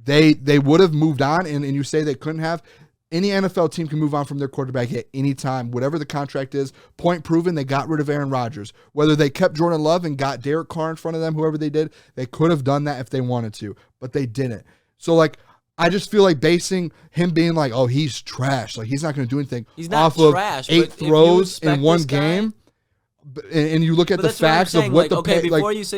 They would have moved on, and you say they couldn't have. Any NFL team can move on from their quarterback at any time, whatever the contract is. Point proven, they got rid of Aaron Rodgers. Whether they kept Jordan Love and got Derek Carr in front of them, whoever they did, they could have done that if they wanted to, but they didn't. So, I just feel like basing him being like, oh, he's trash, like he's not going to do anything off trash, of 8 throws in one game. And you look at the facts of what the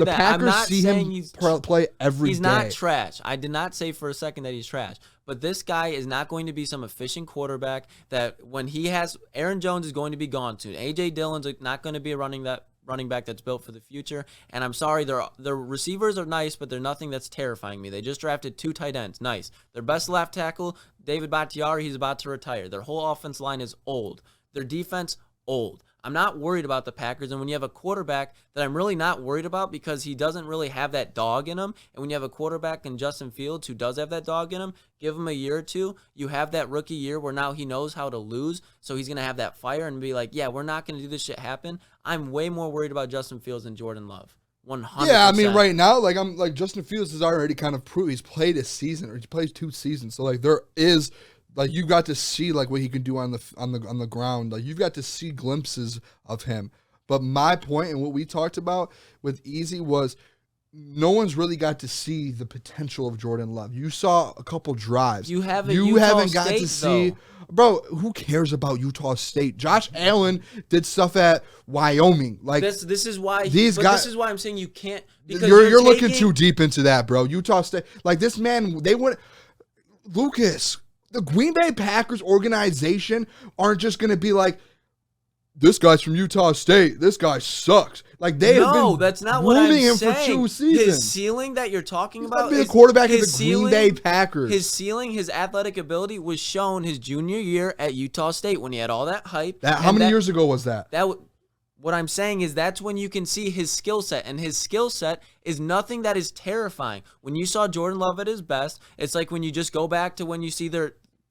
Packers see him play every day. He's not trash. I did not say for a second that he's trash. But this guy is not going to be some efficient quarterback that when he has – Aaron Jones is going to be gone soon. A.J. Dillon's not going to be a running back that's built for the future. And I'm sorry, their receivers are nice, but they're nothing that's terrifying me. They just drafted 2 tight ends. Nice. Their best left tackle, David Bakhtiari, he's about to retire. Their whole offense line is old. Their defense, old. I'm not worried about the Packers, and when you have a quarterback that I'm really not worried about because he doesn't really have that dog in him, and when you have a quarterback in Justin Fields who does have that dog in him, give him a year or two, you have that rookie year where now he knows how to lose, so he's going to have that fire and be like, yeah, we're not going to do this shit happen. I'm way more worried about Justin Fields than Jordan Love. 100%. Yeah, I mean, right now, Justin Fields has already kind of proved he's played a season, or he plays 2 seasons, so there is... you got to see what he can do on the ground. You've got to see glimpses of him. But my point and what we talked about with Easy was no one's really got to see the potential of Jordan Love. You saw a couple drives. You haven't got to see. Bro, who cares about Utah State? Josh Allen did stuff at Wyoming. This is why this is why I'm saying you can't, because you're looking too deep into that, bro. Utah State, this man, they went Lucas. The Green Bay Packers organization aren't just going to be like, this guy's from Utah State. This guy sucks. Like they have been that's not what I'm grooming him saying. for 2 seasons. His ceiling that you're talking about He's be a quarterback of his the Green Bay Packers. His ceiling, his athletic ability was shown his junior year at Utah State when he had all that hype. How many years ago was that? What I'm saying is that's when you can see his skill set, and his skill set is nothing that is terrifying. When you saw Jordan Love at his best, it's like when you just go back to when you see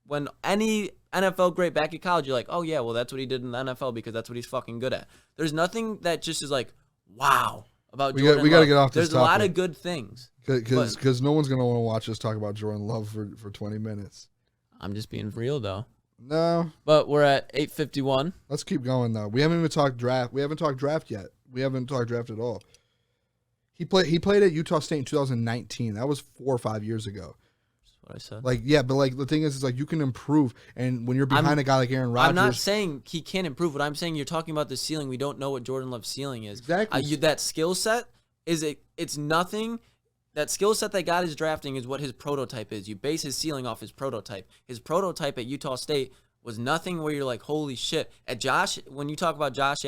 when any NFL great back at college, you're like, oh yeah, well that's what he did in the NFL because that's what he's fucking good at. There's nothing that just is like, wow, about Jordan Love. We got to get off this There's a lot of good things. Because no one's going to want to watch us talk about Jordan Love for 20 minutes. I'm just being real though. No. But we're at 8:51. Let's keep going though. We haven't even talked draft. We haven't talked draft yet. We haven't talked draft at all. He played at Utah State in 2019. That was 4 or 5 years ago. That's what I said. Like, yeah, but like the thing is like you can improve, and when you're behind a guy like Aaron Rodgers, I'm not saying he can't improve. What I'm saying, you're talking about the ceiling. We don't know what Jordan Love's ceiling is. Exactly. That skill set it's nothing. That skill set that God is drafting is what his prototype is. You base his ceiling off his prototype. His prototype at Utah State was nothing where you're like, holy shit. When you talk about Josh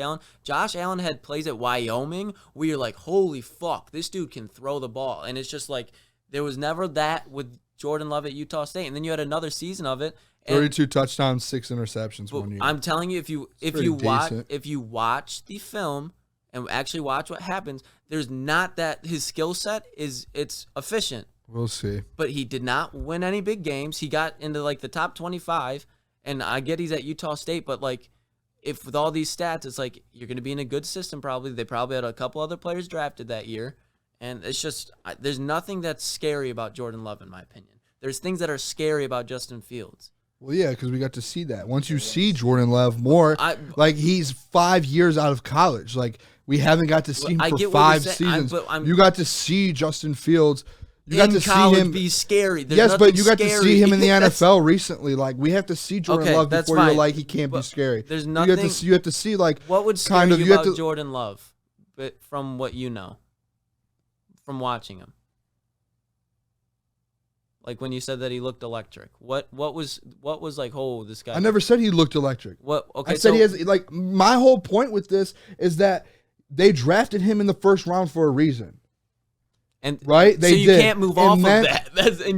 Allen had plays at Wyoming where you're like, holy fuck, this dude can throw the ball. And it's just like, there was never that with Jordan Love at Utah State. And then you had another season of it. 32 touchdowns, 6 interceptions 1 year. I'm telling you, if you watch the film and actually watch what happens, there's not that his skill set it's efficient. We'll see. But he did not win any big games. He got into like the top 25, and I get he's at Utah State, but like if with all these stats, it's like you're going to be in a good system probably. They probably had a couple other players drafted that year, and it's just there's nothing that's scary about Jordan Love in my opinion. There's things that are scary about Justin Fields. Well, yeah, because we got to see that. Once you see Jordan Love more, like he's 5 years out of college. Like we haven't got to see him for 5 seasons. You got to see Justin Fields. You got to see him be scary. Yes, but you got to see him in the NFL recently. Like we have to see Jordan Love before you're like he can't be scary. There's nothing. You have to see like what would scare you about Jordan Love, but from what you know, from watching him. Like when you said that he looked electric, what was like? Oh, this guy. I never said he looked electric. What? Okay, I said he has like my whole point with this is that they drafted him in the first round for a reason, and right? So you can't move off of that.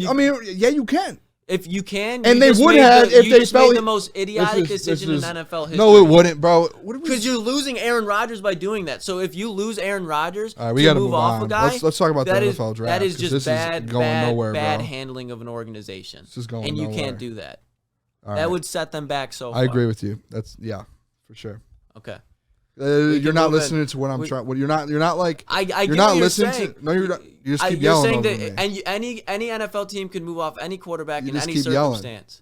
I mean, yeah, you can. If you can, and they would have if they felt made the most idiotic decision in NFL history. No, it wouldn't, bro. Because you're losing Aaron Rodgers by doing that. So if you lose Aaron Rodgers, we got to move off on. A guy, let's talk about the NFL draft. That is just bad handling of an organization. This is going and you nowhere. can't do that. All that would set them back so far. I agree with you. That's for sure. Okay. You're not listening to what I'm trying. You're not like. You're not listening to. No, you're not. You just keep yelling. You're saying that any NFL team can move off any quarterback in any circumstance.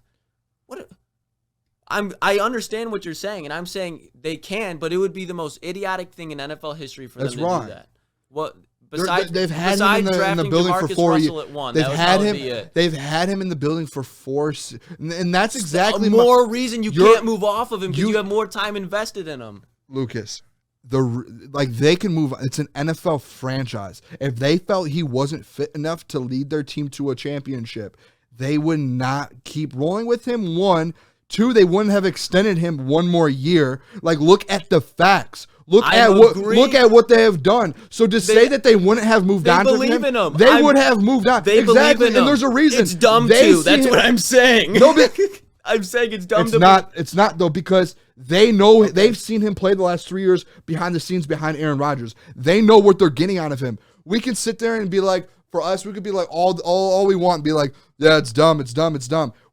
What? I understand what you're saying, and I'm saying they can, but it would be the most idiotic thing in NFL history for them to do that. What? They've had him in the building for 4 years. They've had him in the building for 4, and that's exactly more reason you can't move off of him because you have more time invested in him. Lucas, they can move. It's an NFL franchise. If they felt he wasn't fit enough to lead their team to a championship, they would not keep rolling with him. 1, 2, they wouldn't have extended him 1 more year. Like, look at the facts. Look at what they have done. So to say that they wouldn't have moved on to him, they would have moved on. Exactly, and there's a reason. It's dumb too. That's what I'm saying. No, but I'm saying it's dumb. It's not though, because they know they've seen him play the last 3 years behind the scenes behind Aaron Rodgers. They know what they're getting out of him. We can sit there and be like, for us, we could be like all we want and be like, yeah, it's dumb.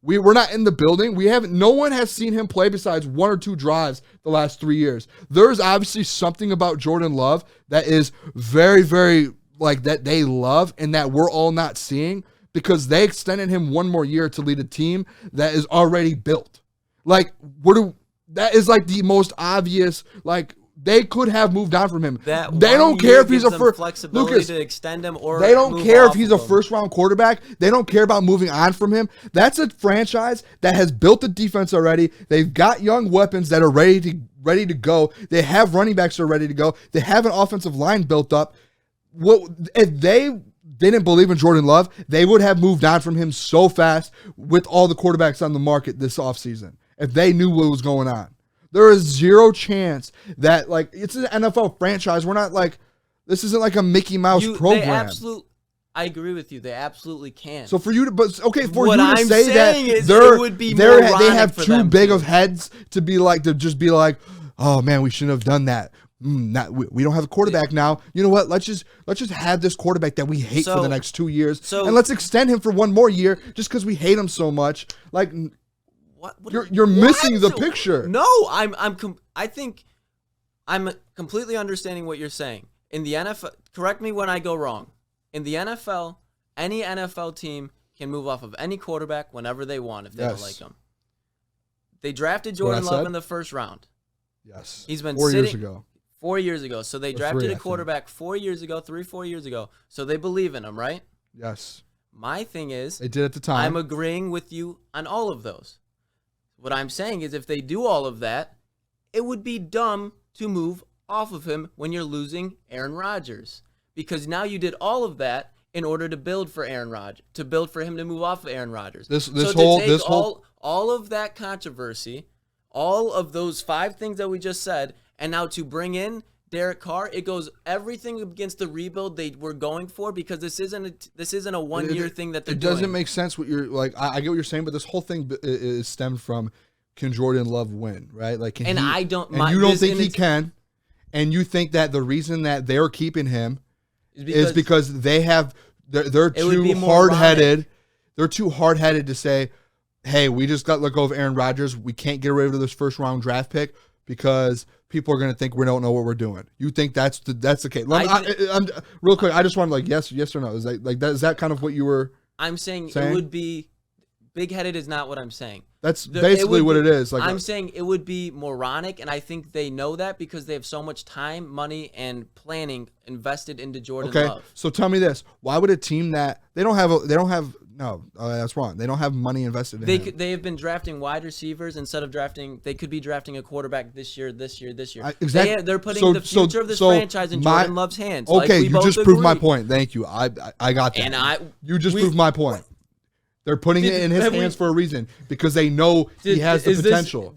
We're not in the building. No one has seen him play besides 1 or 2 drives the last 3 years. There's obviously something about Jordan Love that is very, very like that they love and that we're all not seeing because they extended him 1 more year to lead a team that is already built. Like, that is like the most obvious, like, they could have moved on from him. They don't care if he's a first. Lucas, to extend him or they don't care if he's a first-round quarterback. They don't care about moving on from him. That's a franchise that has built the defense already. They've got young weapons that are ready to go. They have running backs that are ready to go. They have an offensive line built up. If they didn't believe in Jordan Love, they would have moved on from him so fast with all the quarterbacks on the market this offseason if they knew what was going on. There is zero chance that like it's an NFL franchise. We're not like this isn't like a Mickey Mouse program. I agree with you. They absolutely can. So for you to, but okay, for what you to I'm say that it would be they have for too them big to. of heads to be like to just be like, oh man, we shouldn't have done that. We don't have a quarterback now. You know what? Let's just have this quarterback that we hate for the next 2 years, and let's extend him for one more year just because we hate him so much. Like, you're missing the picture. No, I think I'm completely understanding what you're saying. In the NFL, correct me when I go wrong. In the NFL, any NFL team can move off of any quarterback whenever they want if they don't like him. They drafted Jordan Love in the first round. Yes. He's been 4 years ago. 4 years ago. So they drafted a quarterback 4 years ago, 4 years ago. So they believe in him, right? Yes. My thing is, they did at the time. I'm agreeing with you on all of those. What I'm saying is if they do all of that, it would be dumb to move off of him when you're losing Aaron Rodgers. Because now you did all of that in order to build for Aaron Rodgers, to build for him to move off of Aaron Rodgers. All of that controversy, all of those 5 things that we just said, and now to bring in Derek Carr, it goes everything against the rebuild they were going for because this isn't a 1 year thing that they're doing. It doesn't make sense what you're like. I get what you're saying, but this whole thing is stemmed from can Jordan Love win, right? Like, you don't think he can, and you think that the reason that they're keeping him is because they're too hard-headed. They're too hard-headed to say, hey, we just got let go of Aaron Rodgers. We can't get rid of this first-round draft pick because people are going to think we don't know what we're doing. You think that's the case? I'm real quick, I just want to yes or no. Is that kind of what you were I'm saying? It would be big-headed is not what I'm saying. That's basically what it is. I'm saying it would be moronic, and I think they know that because they have so much time, money, and planning invested into Jordan Love. Okay, so tell me this: why would a team that that's wrong. They don't have money invested in him. They have been drafting wide receivers instead of drafting. They could be drafting a quarterback this year. Exactly. They're putting the future of this franchise in Jordan Love's hands. Okay, you just proved my point. Thank you. I got that. You just proved my point. They're putting it in his hands for a reason because they know he has the potential.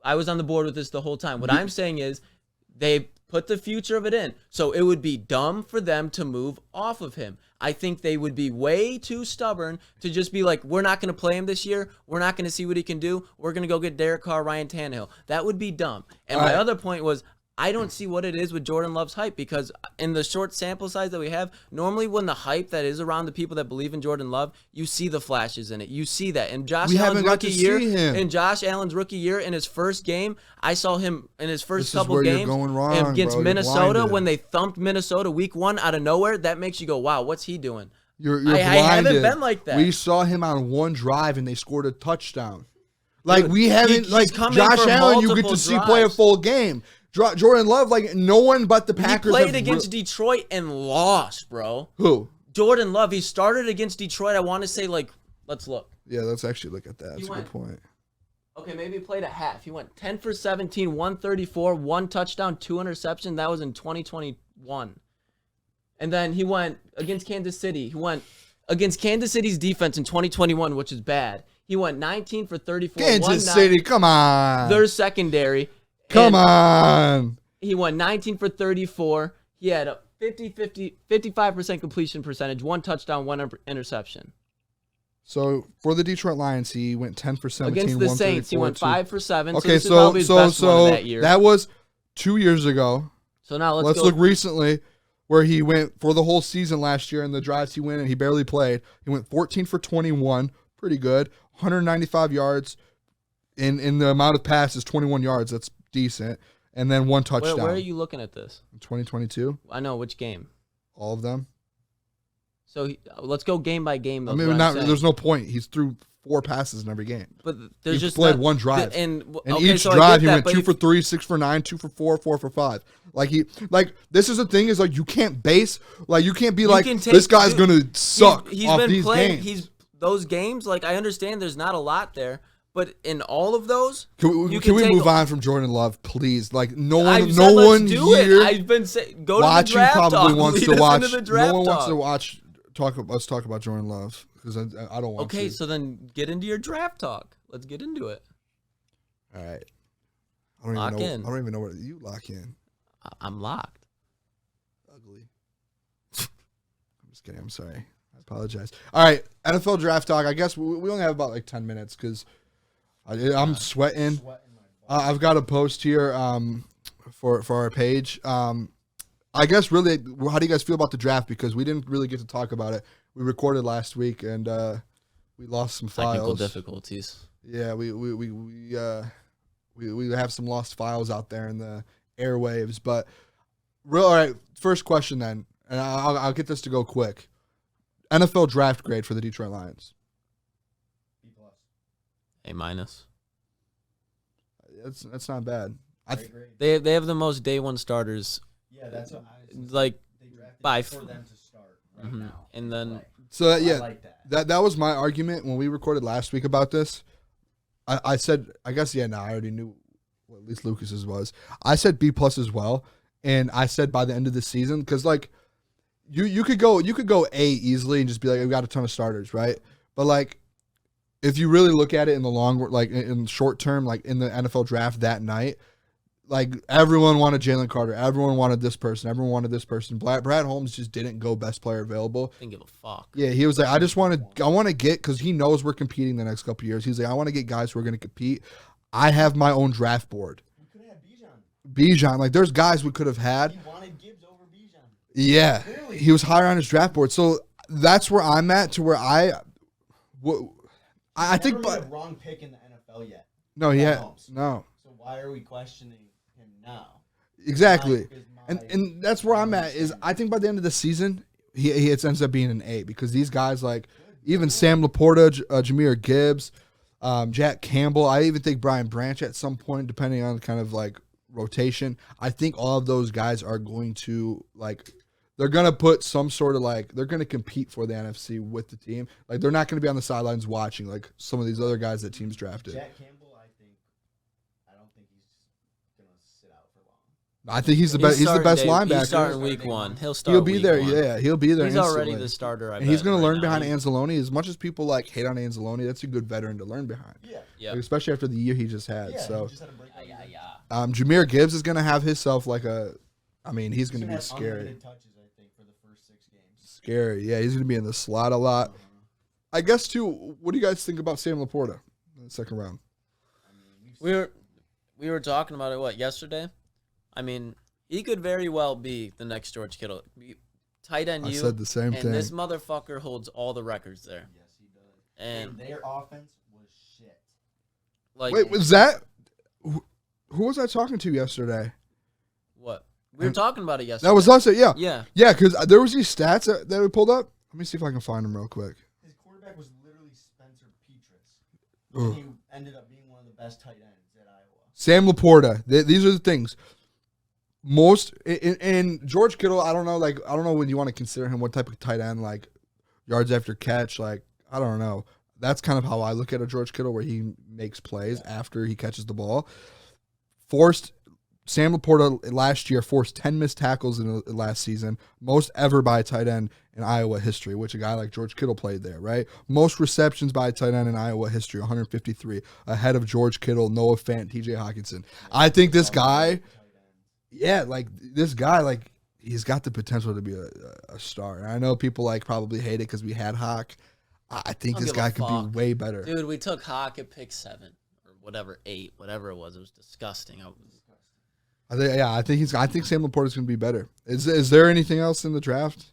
I was on the board with this the whole time. What I'm saying is they put the future of it in. So it would be dumb for them to move off of him. I think they would be way too stubborn to just be like, we're not going to play him this year. We're not going to see what he can do. We're going to go get Derek Carr, Ryan Tannehill. That would be dumb. And my other point was, I don't see what it is with Jordan Love's hype because in the short sample size that we have, normally when the hype that is around the people that believe in Jordan Love, you see the flashes in it. You see that. In Josh Allen's rookie year, in his first game, I saw him in his first couple games against Minnesota when they thumped Minnesota week 1 out of nowhere. That makes you go, wow, what's he doing? You're blinded. I haven't been like that. We saw him on one drive and they scored a touchdown. Like we haven't, like Josh Allen, you get to see play a full game. Jordan Love, like no one but the Packers. He played against Detroit and lost, bro. Who? Jordan Love. He started against Detroit. I want to say, let's look. Yeah, let's actually look at that. That's a good point. Okay, maybe he played a half. He went 10 for 17, 134, 1 touchdown, 2 interceptions. That was in 2021. And then he went against Kansas City. He went against Kansas City's defense in 2021, which is bad. He went 19 for 34. Kansas City, come on. Their secondary. Come on. He went 19 for 34. He had a 55% completion percentage, 1 touchdown, 1 interception. So for the Detroit Lions, he went 10 for 17. Against the Saints, he went 5 for 7. Okay, so that year. That was 2 years ago. So now let's look recently, where he went for the whole season last year in the drives he went and he barely played. He went 14 for 21, pretty good, 195 yards. In the amount of passes, 21 yards. That's decent. And then 1 touchdown. Where are you looking at this? 2022. I know. Which game? All of them. So let's go game by game. I mean, there's no point. He's threw 4 passes in every game. But there's just played one drive. Each so drive he went 2 for 3, 6 for 9, 2 for 4, 4 for 5. This is the thing is you can't base you can't be this guy's gonna suck off these games. Those games, I understand there's not a lot there. But in all of those, can we move on from Jordan Love, please? No one here. I've been saying, go to the draft probably talk. wants to watch. No one wants to watch. Let's talk about Jordan Love because I don't want to. Okay, so then get into your draft talk. Let's get into it. All right. Lock even know. in. I don't even know what you lock in. I'm locked. Ugly. I'm just kidding. I'm sorry. I apologize. All right, NFL draft talk. I guess we only have about like 10 minutes because I'm sweating. I've got a post here for our page. I guess really, how do you guys feel about the draft? Because we didn't really get to talk about it. We recorded last week and we lost some files. Technical difficulties. Yeah, we have some lost files out there in the airwaves. But all right, first question then, and I'll get this to go quick. NFL draft grade for the Detroit Lions. B+. A-. That's not bad. They have the most day one starters. Yeah, that's what like they drafted by for them to start right Mhm. now. And then So I yeah, like that. that was my argument when we recorded last week about this. I said, I guess I already knew what at least Lucas's was. I said B+ as well, and I said by the end of the season because like you could go A easily and just be like, we got a ton of starters, right? But like if you really look at it in the long, like in the short term, like in the NFL draft that night, like everyone wanted Jalen Carter, everyone wanted this person, everyone wanted this person. Brad Holmes just didn't go best player available. didn't give a fuck. Yeah, he was like, I want to get, because he knows we're competing the next couple of years. He's like, I want to get guys who are going to compete. I have my own draft board. We could have had Bijan. Bijan, like there's guys we could have had. He wanted Gibbs over Bijan. Yeah, Clearly. he was higher on his draft board. So that's where I'm at, to where I think, Never made but a wrong pick in the NFL yet. no, Brad yeah, Holmes. no, So why are we questioning him now? exactly. Is my And that's where I'm at. Is I think by the end of the season, he ends up being an A, because these guys like even Sam Laporta, Jahmyr Gibbs, Jack Campbell. I even think Brian Branch at some point, depending on kind of like rotation. I think all of those guys are going to like. They're going to put some sort of like, they're going to compete for the NFC with the team. Like, they're not going to be on the sidelines watching like some of these other guys that teams drafted. Jack Campbell, I don't think he's gonna sit out for long. I think he's the best. He's the best linebacker. He's starting week one. He'll start. He'll be week there. one. Yeah, he'll be there. He's already instantly. the starter. And he's going to learn behind He's- Anzalone. As much as people like hate on Anzalone, that's a good veteran to learn behind. Yeah. Yeah. Like, especially after the year he just had. Yeah. So, He just had a breakout year. Jahmyr Gibbs is going to have himself like a. I mean, he's going to be have scary. unlimited touches, I think, for the first 6 games. Scary. Yeah, he's going to be in the slot a lot. I guess too. What do you guys think about Sam Laporta in the second round? We were talking about it yesterday. I mean, he could very well be the next George Kittle. Tight end, I said the same and thing. this motherfucker holds all the records there. Yes, he does. And Their offense was shit. like, Wait, was that? Who was I talking to yesterday? what? We were talking about it yesterday. That was us. Yeah. Yeah. Yeah, because there was these stats that we pulled up. Let me see if I can find them real quick. His quarterback was literally Spencer Petras. Ugh. He ended up being one of the best tight ends at Iowa. Sam Laporta. These are the things. Most in George Kittle, I don't know when you want to consider him what type of tight end, like yards after catch, like I don't know. That's kind of how I look at a George Kittle, where he makes plays after he catches the ball. Sam Laporta last year forced 10 missed tackles in the last season, most ever by a tight end in Iowa history, which a guy like George Kittle played there, right? Most receptions by a tight end in Iowa history, 153, ahead of George Kittle, Noah Fant, TJ Hawkinson. I think this guy, he's got the potential to be a star. And I know people like probably hate it because we had Hawk. I think Don't this give a guy could fuck. be way better. Dude, we took Hawk at pick 7 or whatever, 8, whatever it was. It was disgusting. I think Sam Laporta's going to be better. Is there anything else in the draft?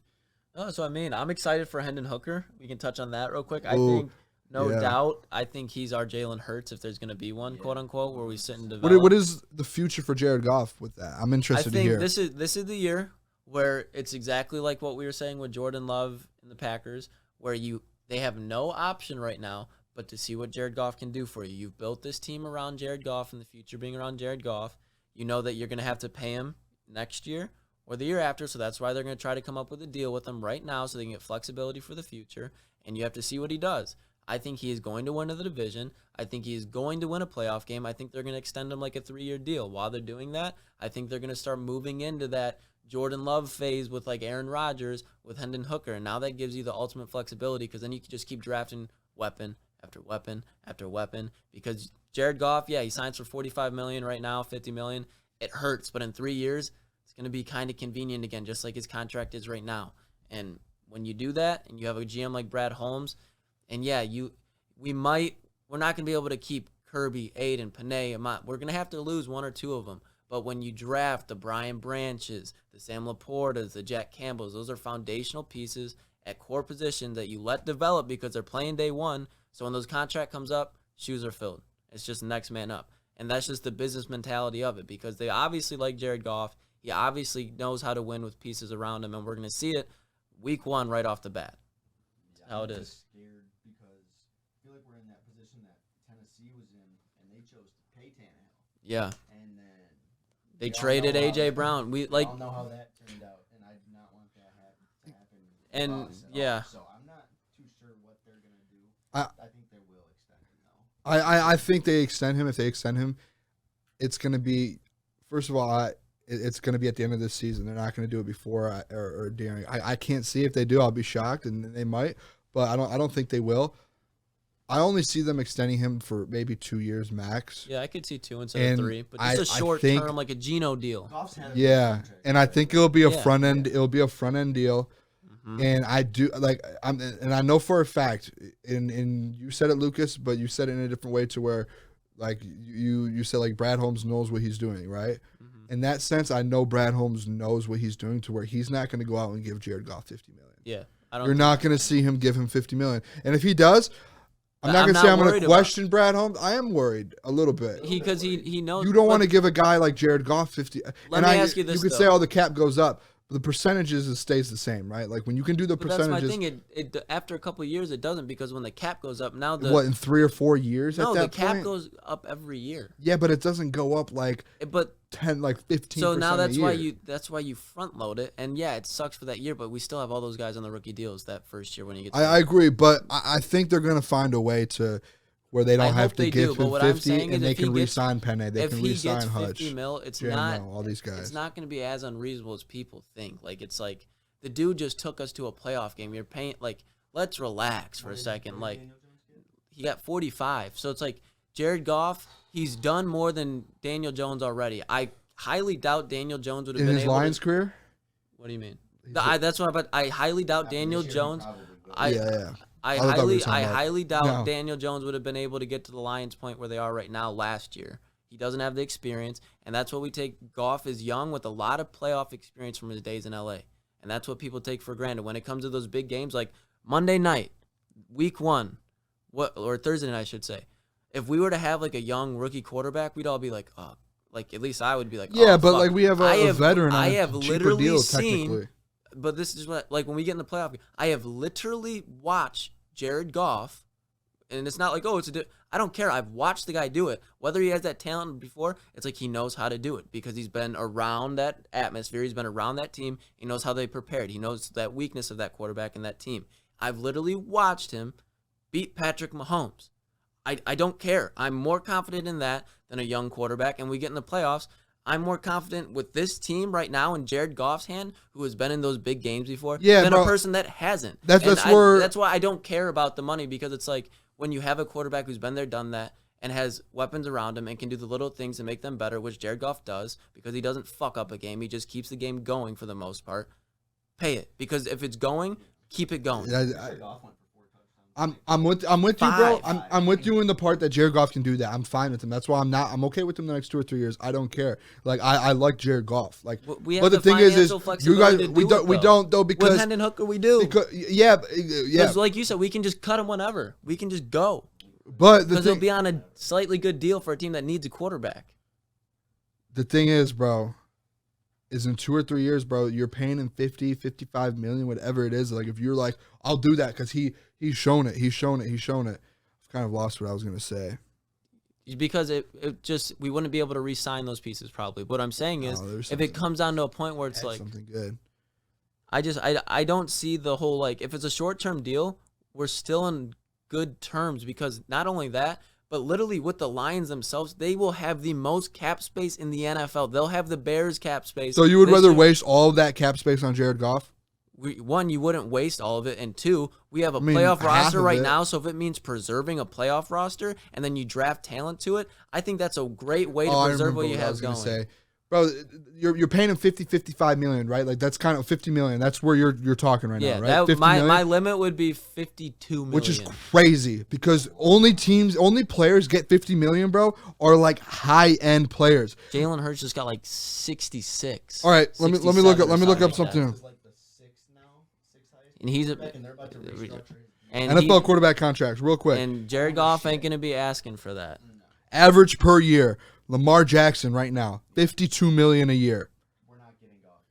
No, that's what I mean. I'm excited for Hendon Hooker. We can touch on that real quick. I Ooh, think, no yeah. doubt, I think he's our Jalen Hurts if there's going to be one, quote unquote, where we sit and develop. What is the future for Jared Goff with that? I'm I interested to think hear. this is the year where it's exactly like what we were saying with Jordan Love and the Packers, where they have no option right now but to see what Jared Goff can do for you. You've built this team around Jared Goff, and the future being around Jared Goff. You know that you're going to have to pay him next year or the year after, so that's why they're going to try to come up with a deal with him right now so they can get flexibility for the future, and you have to see what he does. I think he is going to win the division. I think he is going to win a playoff game. I think they're going to extend him like a 3-year deal. While they're doing that, I think they're going to start moving into that Jordan Love phase with like Aaron Rodgers with Hendon Hooker, and now that gives you the ultimate flexibility because then you can just keep drafting weapon after weapon after weapon. Because Jared Goff, yeah, he signs for $45 million right now, $50 million. It hurts, but in 3 years, it's going to be kind of convenient again, just like his contract is right now. And when you do that, and you have a GM like Brad Holmes, and yeah, we're not going to be able to keep Kirby, Aiden, Panay, Amat. We're going to have to lose one or two of them. But when you draft the Brian Branches, the Sam Laportas, the Jack Campbells, those are foundational pieces at core positions that you let develop because they're playing day one. So when those contract comes up, shoes are filled. It's just the next man up. And that's just the business mentality of it because they obviously like Jared Goff. He obviously knows how to win with pieces around him, and we're going to see it week one right off the bat. That's how it is. Scared because I feel like we're in that position that Tennessee was in, and they chose to pay Tannehill. Yeah. And then they traded A.J. Brown. We all know how that turned out, and I do not want that to happen. And us at yeah. all. So I'm not too sure what they're going to do. I think they will extend him, though. I think they extend him. If they extend him, it's going to be, first of all, it's going to be at the end of this season. They're not going to do it before or during. I can't see if they do. I'll be shocked, and they might, but I don't think they will. I only see them extending him for maybe 2 years max. Yeah, I could see 2 instead of 3, but just a short think, term, like a Geno deal. Yeah, and I think it'll be a front end. It'll be a front end deal, and I do and I know for a fact. And you said it, Lucas, but you said it in a different way to where, like you said, like Brad Holmes knows what he's doing, right? In that sense, I know Brad Holmes knows what he's doing to where he's not going to go out and give Jared Goff $50 million. Yeah, You're not going to see him give him $50 million, and if he does. I'm not going to say I'm going to question Brad Holmes. I am worried a little bit. Because he knows. You don't want to give a guy like Jared Goff 50. Let me ask you this, you could say, the cap goes up, but the percentages, it stays the same, right? Like when you can do the percentages. That's my thing. It after a couple of years, it doesn't because when the cap goes up, now in 3 or 4 years at that point? No, the cap goes up every year. Yeah, but it doesn't go up like 15%. So now that's why you front load it, and yeah, it sucks for that year, but we still have all those guys on the rookie deals that first year when you get. I agree, but I think they're going to find a way to. Where they don't have to give him 50 and they can re-sign Penne. They can re-sign Hutch. All these guys. It's not going to be as unreasonable as people think. Like, it's like the dude just took us to a playoff game. You're paying, like, let's relax for a second. Like, he got 45. So it's like Jared Goff, he's done more than Daniel Jones already. I highly doubt Daniel Jones would have been able to. In his Lions career? What do you mean? That's what I highly doubt Daniel Jones. I highly doubt Daniel Jones would have been able to get to the Lions' point where they are right now last year. He doesn't have the experience, and that's what we take. Goff is young with a lot of playoff experience from his days in L.A., and that's what people take for granted. When it comes to those big games like Monday night, week 1, or Thursday night, I should say, if we were to have like a young rookie quarterback, we'd all be like, oh, like at least I would be like, yeah, oh, but fuck. like we have a veteran on a cheaper deal, seen, technically. But this is what, like when we get in the playoff, I have literally watched Jared Goff, and it's not like, oh, I don't care. I've watched the guy do it. Whether he has that talent before, it's like he knows how to do it because he's been around that atmosphere. He's been around that team. He knows how they prepared. He knows that weakness of that quarterback and that team. I've literally watched him beat Patrick Mahomes. I don't care. I'm more confident in that than a young quarterback, and we get in the playoffs. I'm more confident with this team right now in Jared Goff's hand, who has been in those big games before, than a person that hasn't. That's why I don't care about the money because it's like when you have a quarterback who's been there, done that, and has weapons around him and can do the little things to make them better, which Jared Goff does because he doesn't fuck up a game. He just keeps the game going for the most part. Pay it because if it's going, keep it going. I'm with you, bro. I'm with you in the part that Jared Goff can do that. I'm fine with him. That's why I'm okay with him the next 2 or 3 years. I don't care. Like I like Jared Goff. Like, but the thing is you guys we don't though because with Hendon Hooker we do. Yeah. Because like you said, we can just cut him whenever. We can just go. But because he'll be on a slightly good deal for a team that needs a quarterback. The thing is, bro, is in 2 or 3 years, bro, you're paying him 50, 55 million, whatever it is. Like if you're like, I'll do that because he's shown it. I've kind of lost what I was gonna say. Because it just we wouldn't be able to re-sign those pieces probably. What I'm saying is, if it comes down to a point where it's like something good, I don't see the whole like if it's a short-term deal, we're still in good terms because not only that, but literally with the Lions themselves, they will have the most cap space in the NFL. They'll have the Bears cap space. So you would rather waste all of that cap space on Jared Goff? one, you wouldn't waste all of it, and two, we have a mean, playoff half roster of right it. now. So if it means preserving a playoff roster and then you draft talent to it, I think that's a great way to I preserve remember what you I have was gonna going. say. Bro, you're paying him 55 million, right? Like that's kind of 50 million. That's where you're talking right Yeah, now, right? 50 my million? limit would be 52 million. Which is crazy because only players get 50 million, bro, are like high end players. Jalen Hurts just got like 66. All right, let me look up like something. that. And he's a and NFL he- quarterback contracts, real quick. and Jared Goff ain't gonna be asking for that. Average per year, Lamar Jackson right now, 52 million a year.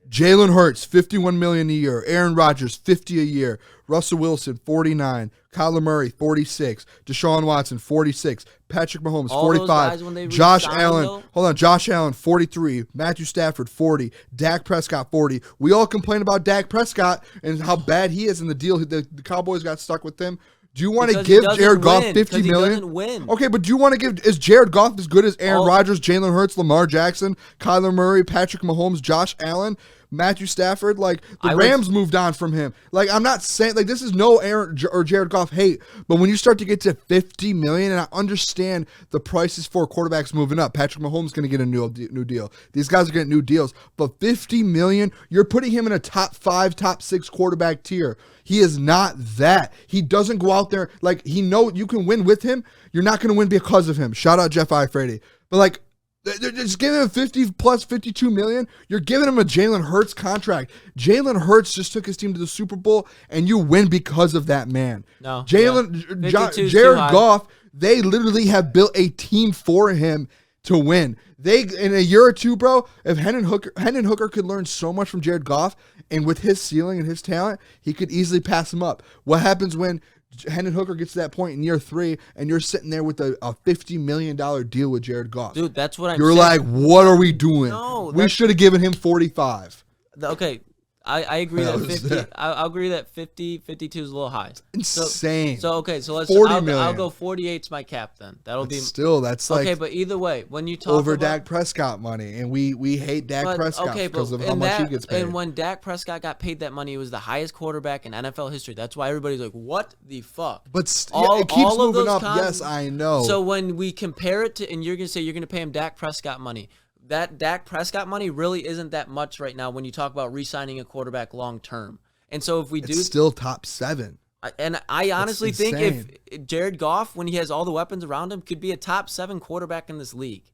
Jalen Hurts, 51 million a year. Aaron Rodgers, 50 a year. Russell Wilson, 49. Kyler Murray, 46. Deshaun Watson, 46. Patrick Mahomes, All those 45. guys, when they Josh re-sign, Allen, though- hold on. Josh Allen, 43. Matthew Stafford, 40. Dak Prescott, 40. We all complain about Dak Prescott and how bad he is in the deal. The Cowboys got stuck with him. Do you want to Because he give doesn't Jared Goff win, 50 'cause he million? doesn't win. Okay, but do you want to give? Is Jared Goff as good as Aaron All- Rodgers, Jalen Hurts, Lamar Jackson, Kyler Murray, Patrick Mahomes, Josh Allen, Matthew Stafford? Like the I would- Rams moved on from him. Like I'm not saying like this is no Aaron or Jared Goff hate, but when you start to get to 50 million, and I understand the prices for quarterbacks moving up. Patrick Mahomes going to get a new deal. These guys are getting new deals, but 50 million, you're putting him in a top 5, top 6 quarterback tier. He is not that. He doesn't go out there like he know you can win with him. You're not going to win because of him. Shout out Jeff Ifrady. But like, they're just giving him 50 plus 52 million. You're giving him a Jalen Hurts contract. Jalen Hurts just took his team to the Super Bowl, and you win because of that man. No, Jalen, yeah. 52 is Jared too high. Goff. They literally have built a team for him to win. They in a year or two, bro. If Hendon Hooker could learn so much from Jared Goff, and with his ceiling and his talent, he could easily pass him up. What happens when Hendon Hooker gets to that point in year 3, and you're sitting there with a $50 million deal with Jared Goff? Dude, that's what I'm You're saying. like, what are we doing? No, we that's- should have given him 45. Okay, I agree That that was 50. it. I'll agree that 50, 52 is a little high. Insane. So okay, so let's. 40 I'll million. go 48's my cap then. That'll be Still, that's like okay. But either way, when you talk over about, Dak Prescott money, and we hate Dak but, Prescott okay, because but of how in much that, he gets paid. And when Dak Prescott got paid that money, it was the highest quarterback in NFL history. That's why everybody's like, "What the fuck?" But All- it keeps all of moving those up. Yes, I know. So when we compare it to, and you're gonna say you're gonna pay him Dak Prescott money. That Dak Prescott money really isn't that much right now when you talk about re-signing a quarterback long term. And so if we do, it's still top 7. I honestly think insane. if Jared Goff, when he has all the weapons around him, could be a top 7 quarterback in this league.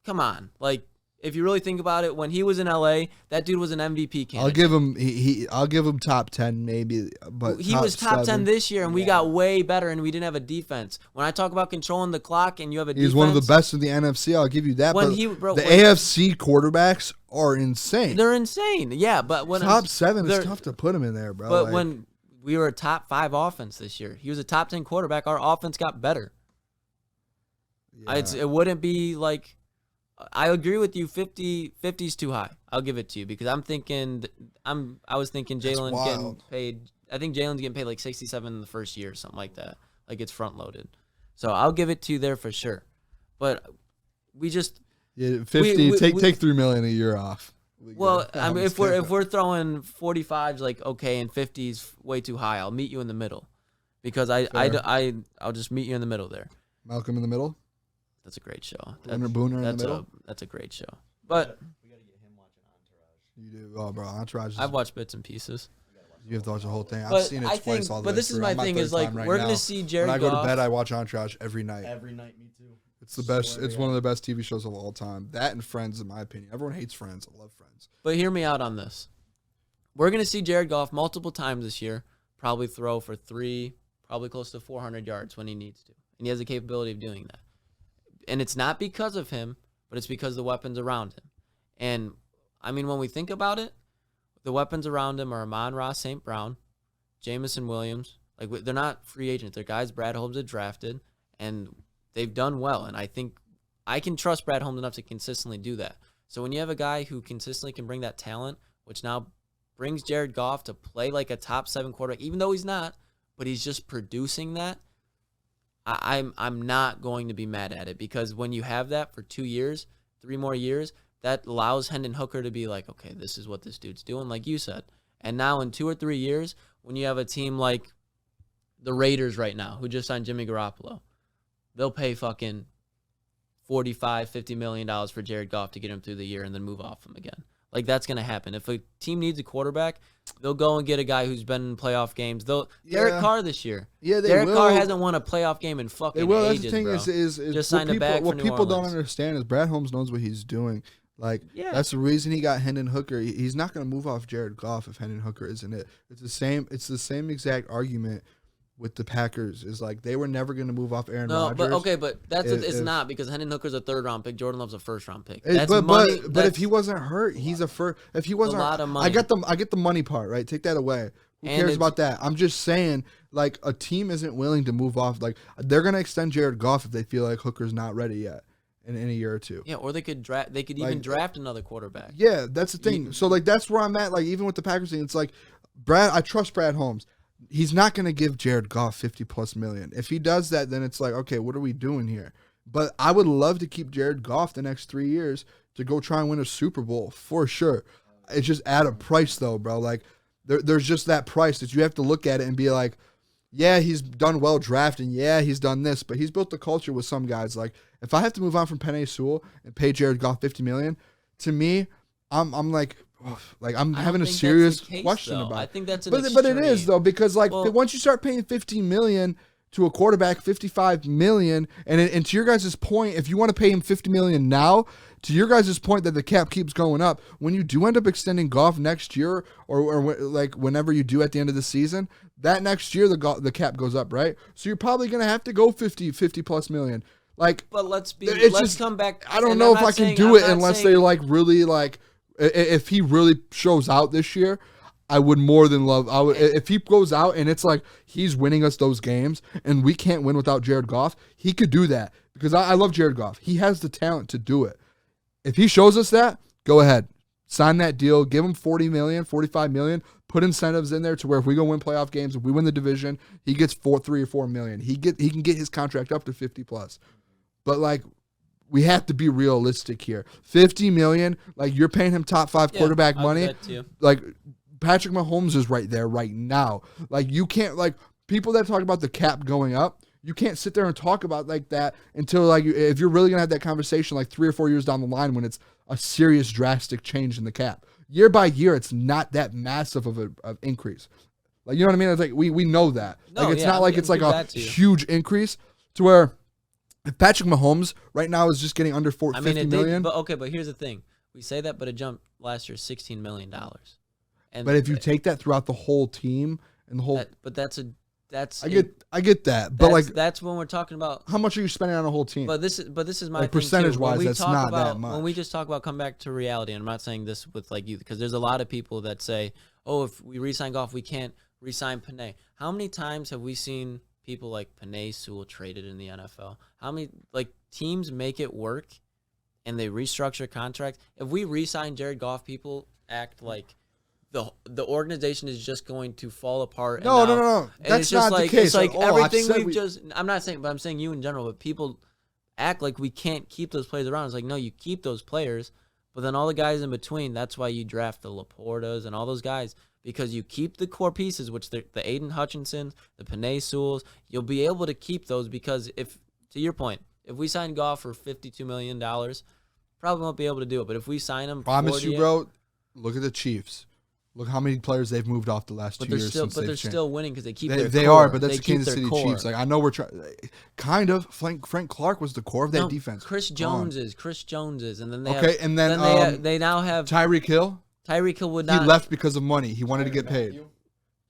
Come on, like if you really think about it, when he was in LA, that dude was an MVP candidate. I'll give him I'll give him top 10 maybe, but He was top 10 7. this year, and we got way better, and we didn't have a defense. When I talk about controlling the clock, and you have a He's defense, one of the best in the NFC. I'll give you that. When But he- bro, the when- AFC quarterbacks are insane. they're insane. Yeah, but when Top 7 is they're- tough to put him in there, bro. But Like, when we were a top 5 offense this year, he was a top 10 quarterback. Our offense got better. yeah. It wouldn't be like. I agree with you. 50's too high. I'll give it to you because I'm thinking. I was thinking Jalen getting wild. paid. I think Jalen's getting paid like 67 in the first year or something like that. Like it's front loaded. So I'll give it to you there for sure. But we just. yeah, 50 we- take 3 million a year off. Well, I I'm mean, just if kidding. we're throwing 45s like okay and 50s way too high, I'll meet you in the middle, because I'll just meet you in the middle there. Malcolm in the middle, That's a great show. Booner in the middle. That's a great show. But You do, oh, bro. Entourage. I've watched bits and pieces. You have to watch the whole thing. I've But seen it I twice think, all the but way this is through. my I'm on thing third is like time right we're now. gonna see Jared When I go Goff. to bed, I watch Entourage every night. Every night, me too. It's the best. It's one of the best TV shows of all time. That and Friends, in my opinion. Everyone hates Friends. I love Friends. But hear me out on this. We're gonna see Jared Goff multiple times this year. Probably throw for 3, probably close to 400 yards when he needs to, and he has the capability of doing that. And it's not because of him, but it's because of the weapons around him. And I mean, when we think about it, the weapons around him are Amon-Ra St. Brown, Jamison Williams. Like they're not free agents; they're guys Brad Holmes had drafted, and they've done well. And I think I can trust Brad Holmes enough to consistently do that. So when you have a guy who consistently can bring that talent, which now brings Jared Goff to play like a top 7 quarterback, even though he's not, but he's just producing that, I'm not going to be mad at it, because when you have that for 2 years, 3 more years, that allows Hendon Hooker to be like, okay, this is what this dude's doing, like you said. And now in 2 or 3 years, when you have a team like the Raiders right now, who just signed Jimmy Garoppolo, they'll pay fucking $45-50 million for Jared Goff to get him through the year and then move off him again. Like, that's going to happen. If a team needs a quarterback, they'll go and get a guy who's been in playoff games. Derek Carr this year. Yeah, Derek Carr hasn't won a playoff game in fucking ages, That's the thing bro. is just signed a bag for what New people don't Orleans. understand is Brad Holmes knows what he's doing. Like, that's the reason he got Hendon Hooker. He's not going to move off Jared Goff if Hendon Hooker isn't it. It's the same exact argument with the Packers. Is like they were never going to move off Aaron Rodgers. But it's not, because Hendon Hooker's a 3rd-round pick. Jordan Love's a 1st-round pick. But if he wasn't hurt, he's a first. If he wasn't, a lot of money. I get the money part, right? Take that away. Who cares about that? I'm just saying, like, a team isn't willing to move off. Like, they're going to extend Jared Goff if they feel like Hooker's not ready yet in a year or two. Yeah, or they could draft. They could even draft another quarterback. Yeah, that's the thing. So, like, that's where I'm at. Like, even with the Packers thing, it's like, I trust Brad Holmes. He's not going to give Jared Goff $50+ million. If he does that, then it's like, okay, what are we doing here? But I would love to keep Jared Goff the next 3 years to go try and win a Super Bowl for sure. It's just at a price, though, bro. Like, there's just that price that you have to look at it and be like, yeah, he's done well drafting. Yeah, he's done this, but he's built the culture with some guys. Like, if I have to move on from Penei Sewell and pay Jared Goff $50 million, to me, I'm like I'm having a serious question about it. I think that's but it is, though, because once you start paying $15 million to a quarterback, $55 million, and to your guys' point, if you want to pay him $50 million now, to your guys' point that the cap keeps going up, when you do end up extending Goff next year, or like whenever you do at the end of the season, that next year the cap goes up, right? So you're probably gonna have to go $50+ million. Like, but let's just come back. I don't know if I can do it unless they like really like. If he really shows out this year, I would more than love. I would if he goes out and it's like he's winning us those games and we can't win without Jared Goff. He could do that because I love Jared Goff. He has the talent to do it. If he shows us that, go ahead, sign that deal, give him $40 million, $45 million, put incentives in there to where if we go win playoff games, if we win the division, he gets $3 or $4 million. He can get his contract up to 50+. But like, we have to be realistic here. $50 million, like you're paying him top 5 quarterback money. Like Patrick Mahomes is right there right now. Like you can't like people that talk about the cap going up. You can't sit there and talk about like that until like if you're really gonna have that conversation like 3 or 4 years down the line when it's a serious drastic change in the cap. Year by year, it's not that massive of an increase. Like you know what I mean? It's like we know that. Like it's not like it's like a huge increase to where. If Patrick Mahomes right now is just getting under $50 million. But here's the thing. We say that, but it jumped last year $16 million. But if you take that throughout the whole team and the whole, I get that. But that's when we're talking about how much are you spending on a whole team? But this is my like percentage wise, that's not that much. When we just talk about come back to reality, and I'm not saying this with like you, because there's a lot of people that say, oh, if we re-sign Goff, we can't re-sign Penei. How many times have we seen people like Penei Sewell traded in the NFL? How many like teams make it work and they restructure contracts? If we re-sign Jared Goff, people act like the organization is just going to fall apart. No. That's not the case. It's like everything I'm not saying, but I'm saying you in general, but people act like we can't keep those players around. It's like, no, you keep those players, but then all the guys in between, that's why you draft the Laportas and all those guys. Because you keep the core pieces, which the Aiden Hutchinsons, the Penei Sewells, you'll be able to keep those because if, to your point, if we sign Goff for $52 million, probably won't be able to do it. But if we sign him, promise you, bro. Look at the Chiefs. Look how many players they've moved off the last 2 years. But they're still winning because they keep their core. They are, but that's the Kansas City Chiefs. Like I know we're trying. Kind of. Frank Clark was the core of that defense. Chris Jones is, and then they now have Tyreek Hill. Tyreek Hill would not. He left because of money. He wanted to get paid.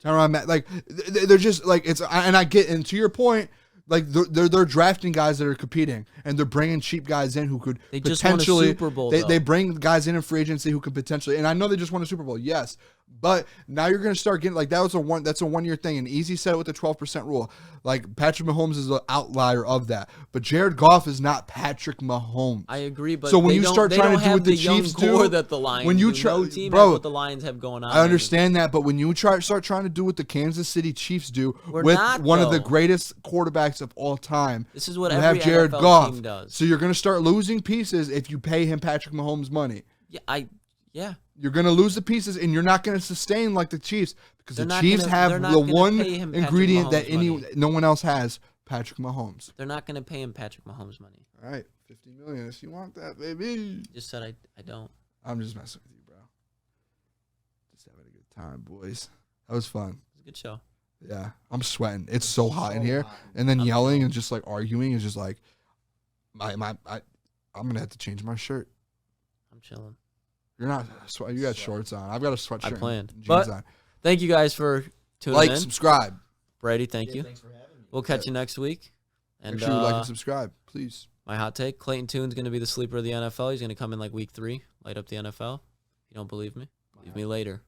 Tyrann Mathieu. Like they're just like it's. And I get. And to your point, like they're drafting guys that are competing, and they're bringing cheap guys in who could they potentially. Just won a Super Bowl, they bring guys in free agency who could potentially. And I know they just won a Super Bowl. Yes. But now you're going to start getting like that's a 1 year thing. And Easy said it with the 12% rule. Like Patrick Mahomes is an outlier of that. But Jared Goff is not Patrick Mahomes. I agree, but so when you start trying to do what the Chiefs do, that the Lions when you try, no team bro, has what the Lions have going on. I understand that, but when you start trying to do what the Kansas City Chiefs do one of the greatest quarterbacks of all time, this is what you every have Jared NFL Goff team does. So you're going to start losing pieces if you pay him Patrick Mahomes money. Yeah, Yeah. You're going to lose the pieces, and you're not going to sustain like the Chiefs because They're the not Chiefs they're have not the gonna one pay him Patrick ingredient that Mahomes money. no one else has, Patrick Mahomes. They're not going to pay him Patrick Mahomes money. All right, $50 million if you want that, baby. Just said I don't. I'm just messing with you, bro. Just having a good time, boys. That was fun. It's a good show. Yeah, I'm sweating. It's so hot in here, and then yelling and just like arguing is just like, I'm gonna have to change my shirt. I'm chilling. You're not. You got shorts on. I've got a sweatshirt. I planned. And jeans But on. thank you guys for tuning Like, in. subscribe. Brady, thank you. Thanks for having me. We'll catch you next week. And Make sure you like and subscribe, please. my hot take, Clayton Tune's going to be the sleeper of the NFL. He's going to come in like week 3, light up the NFL. If you don't believe me, leave me later.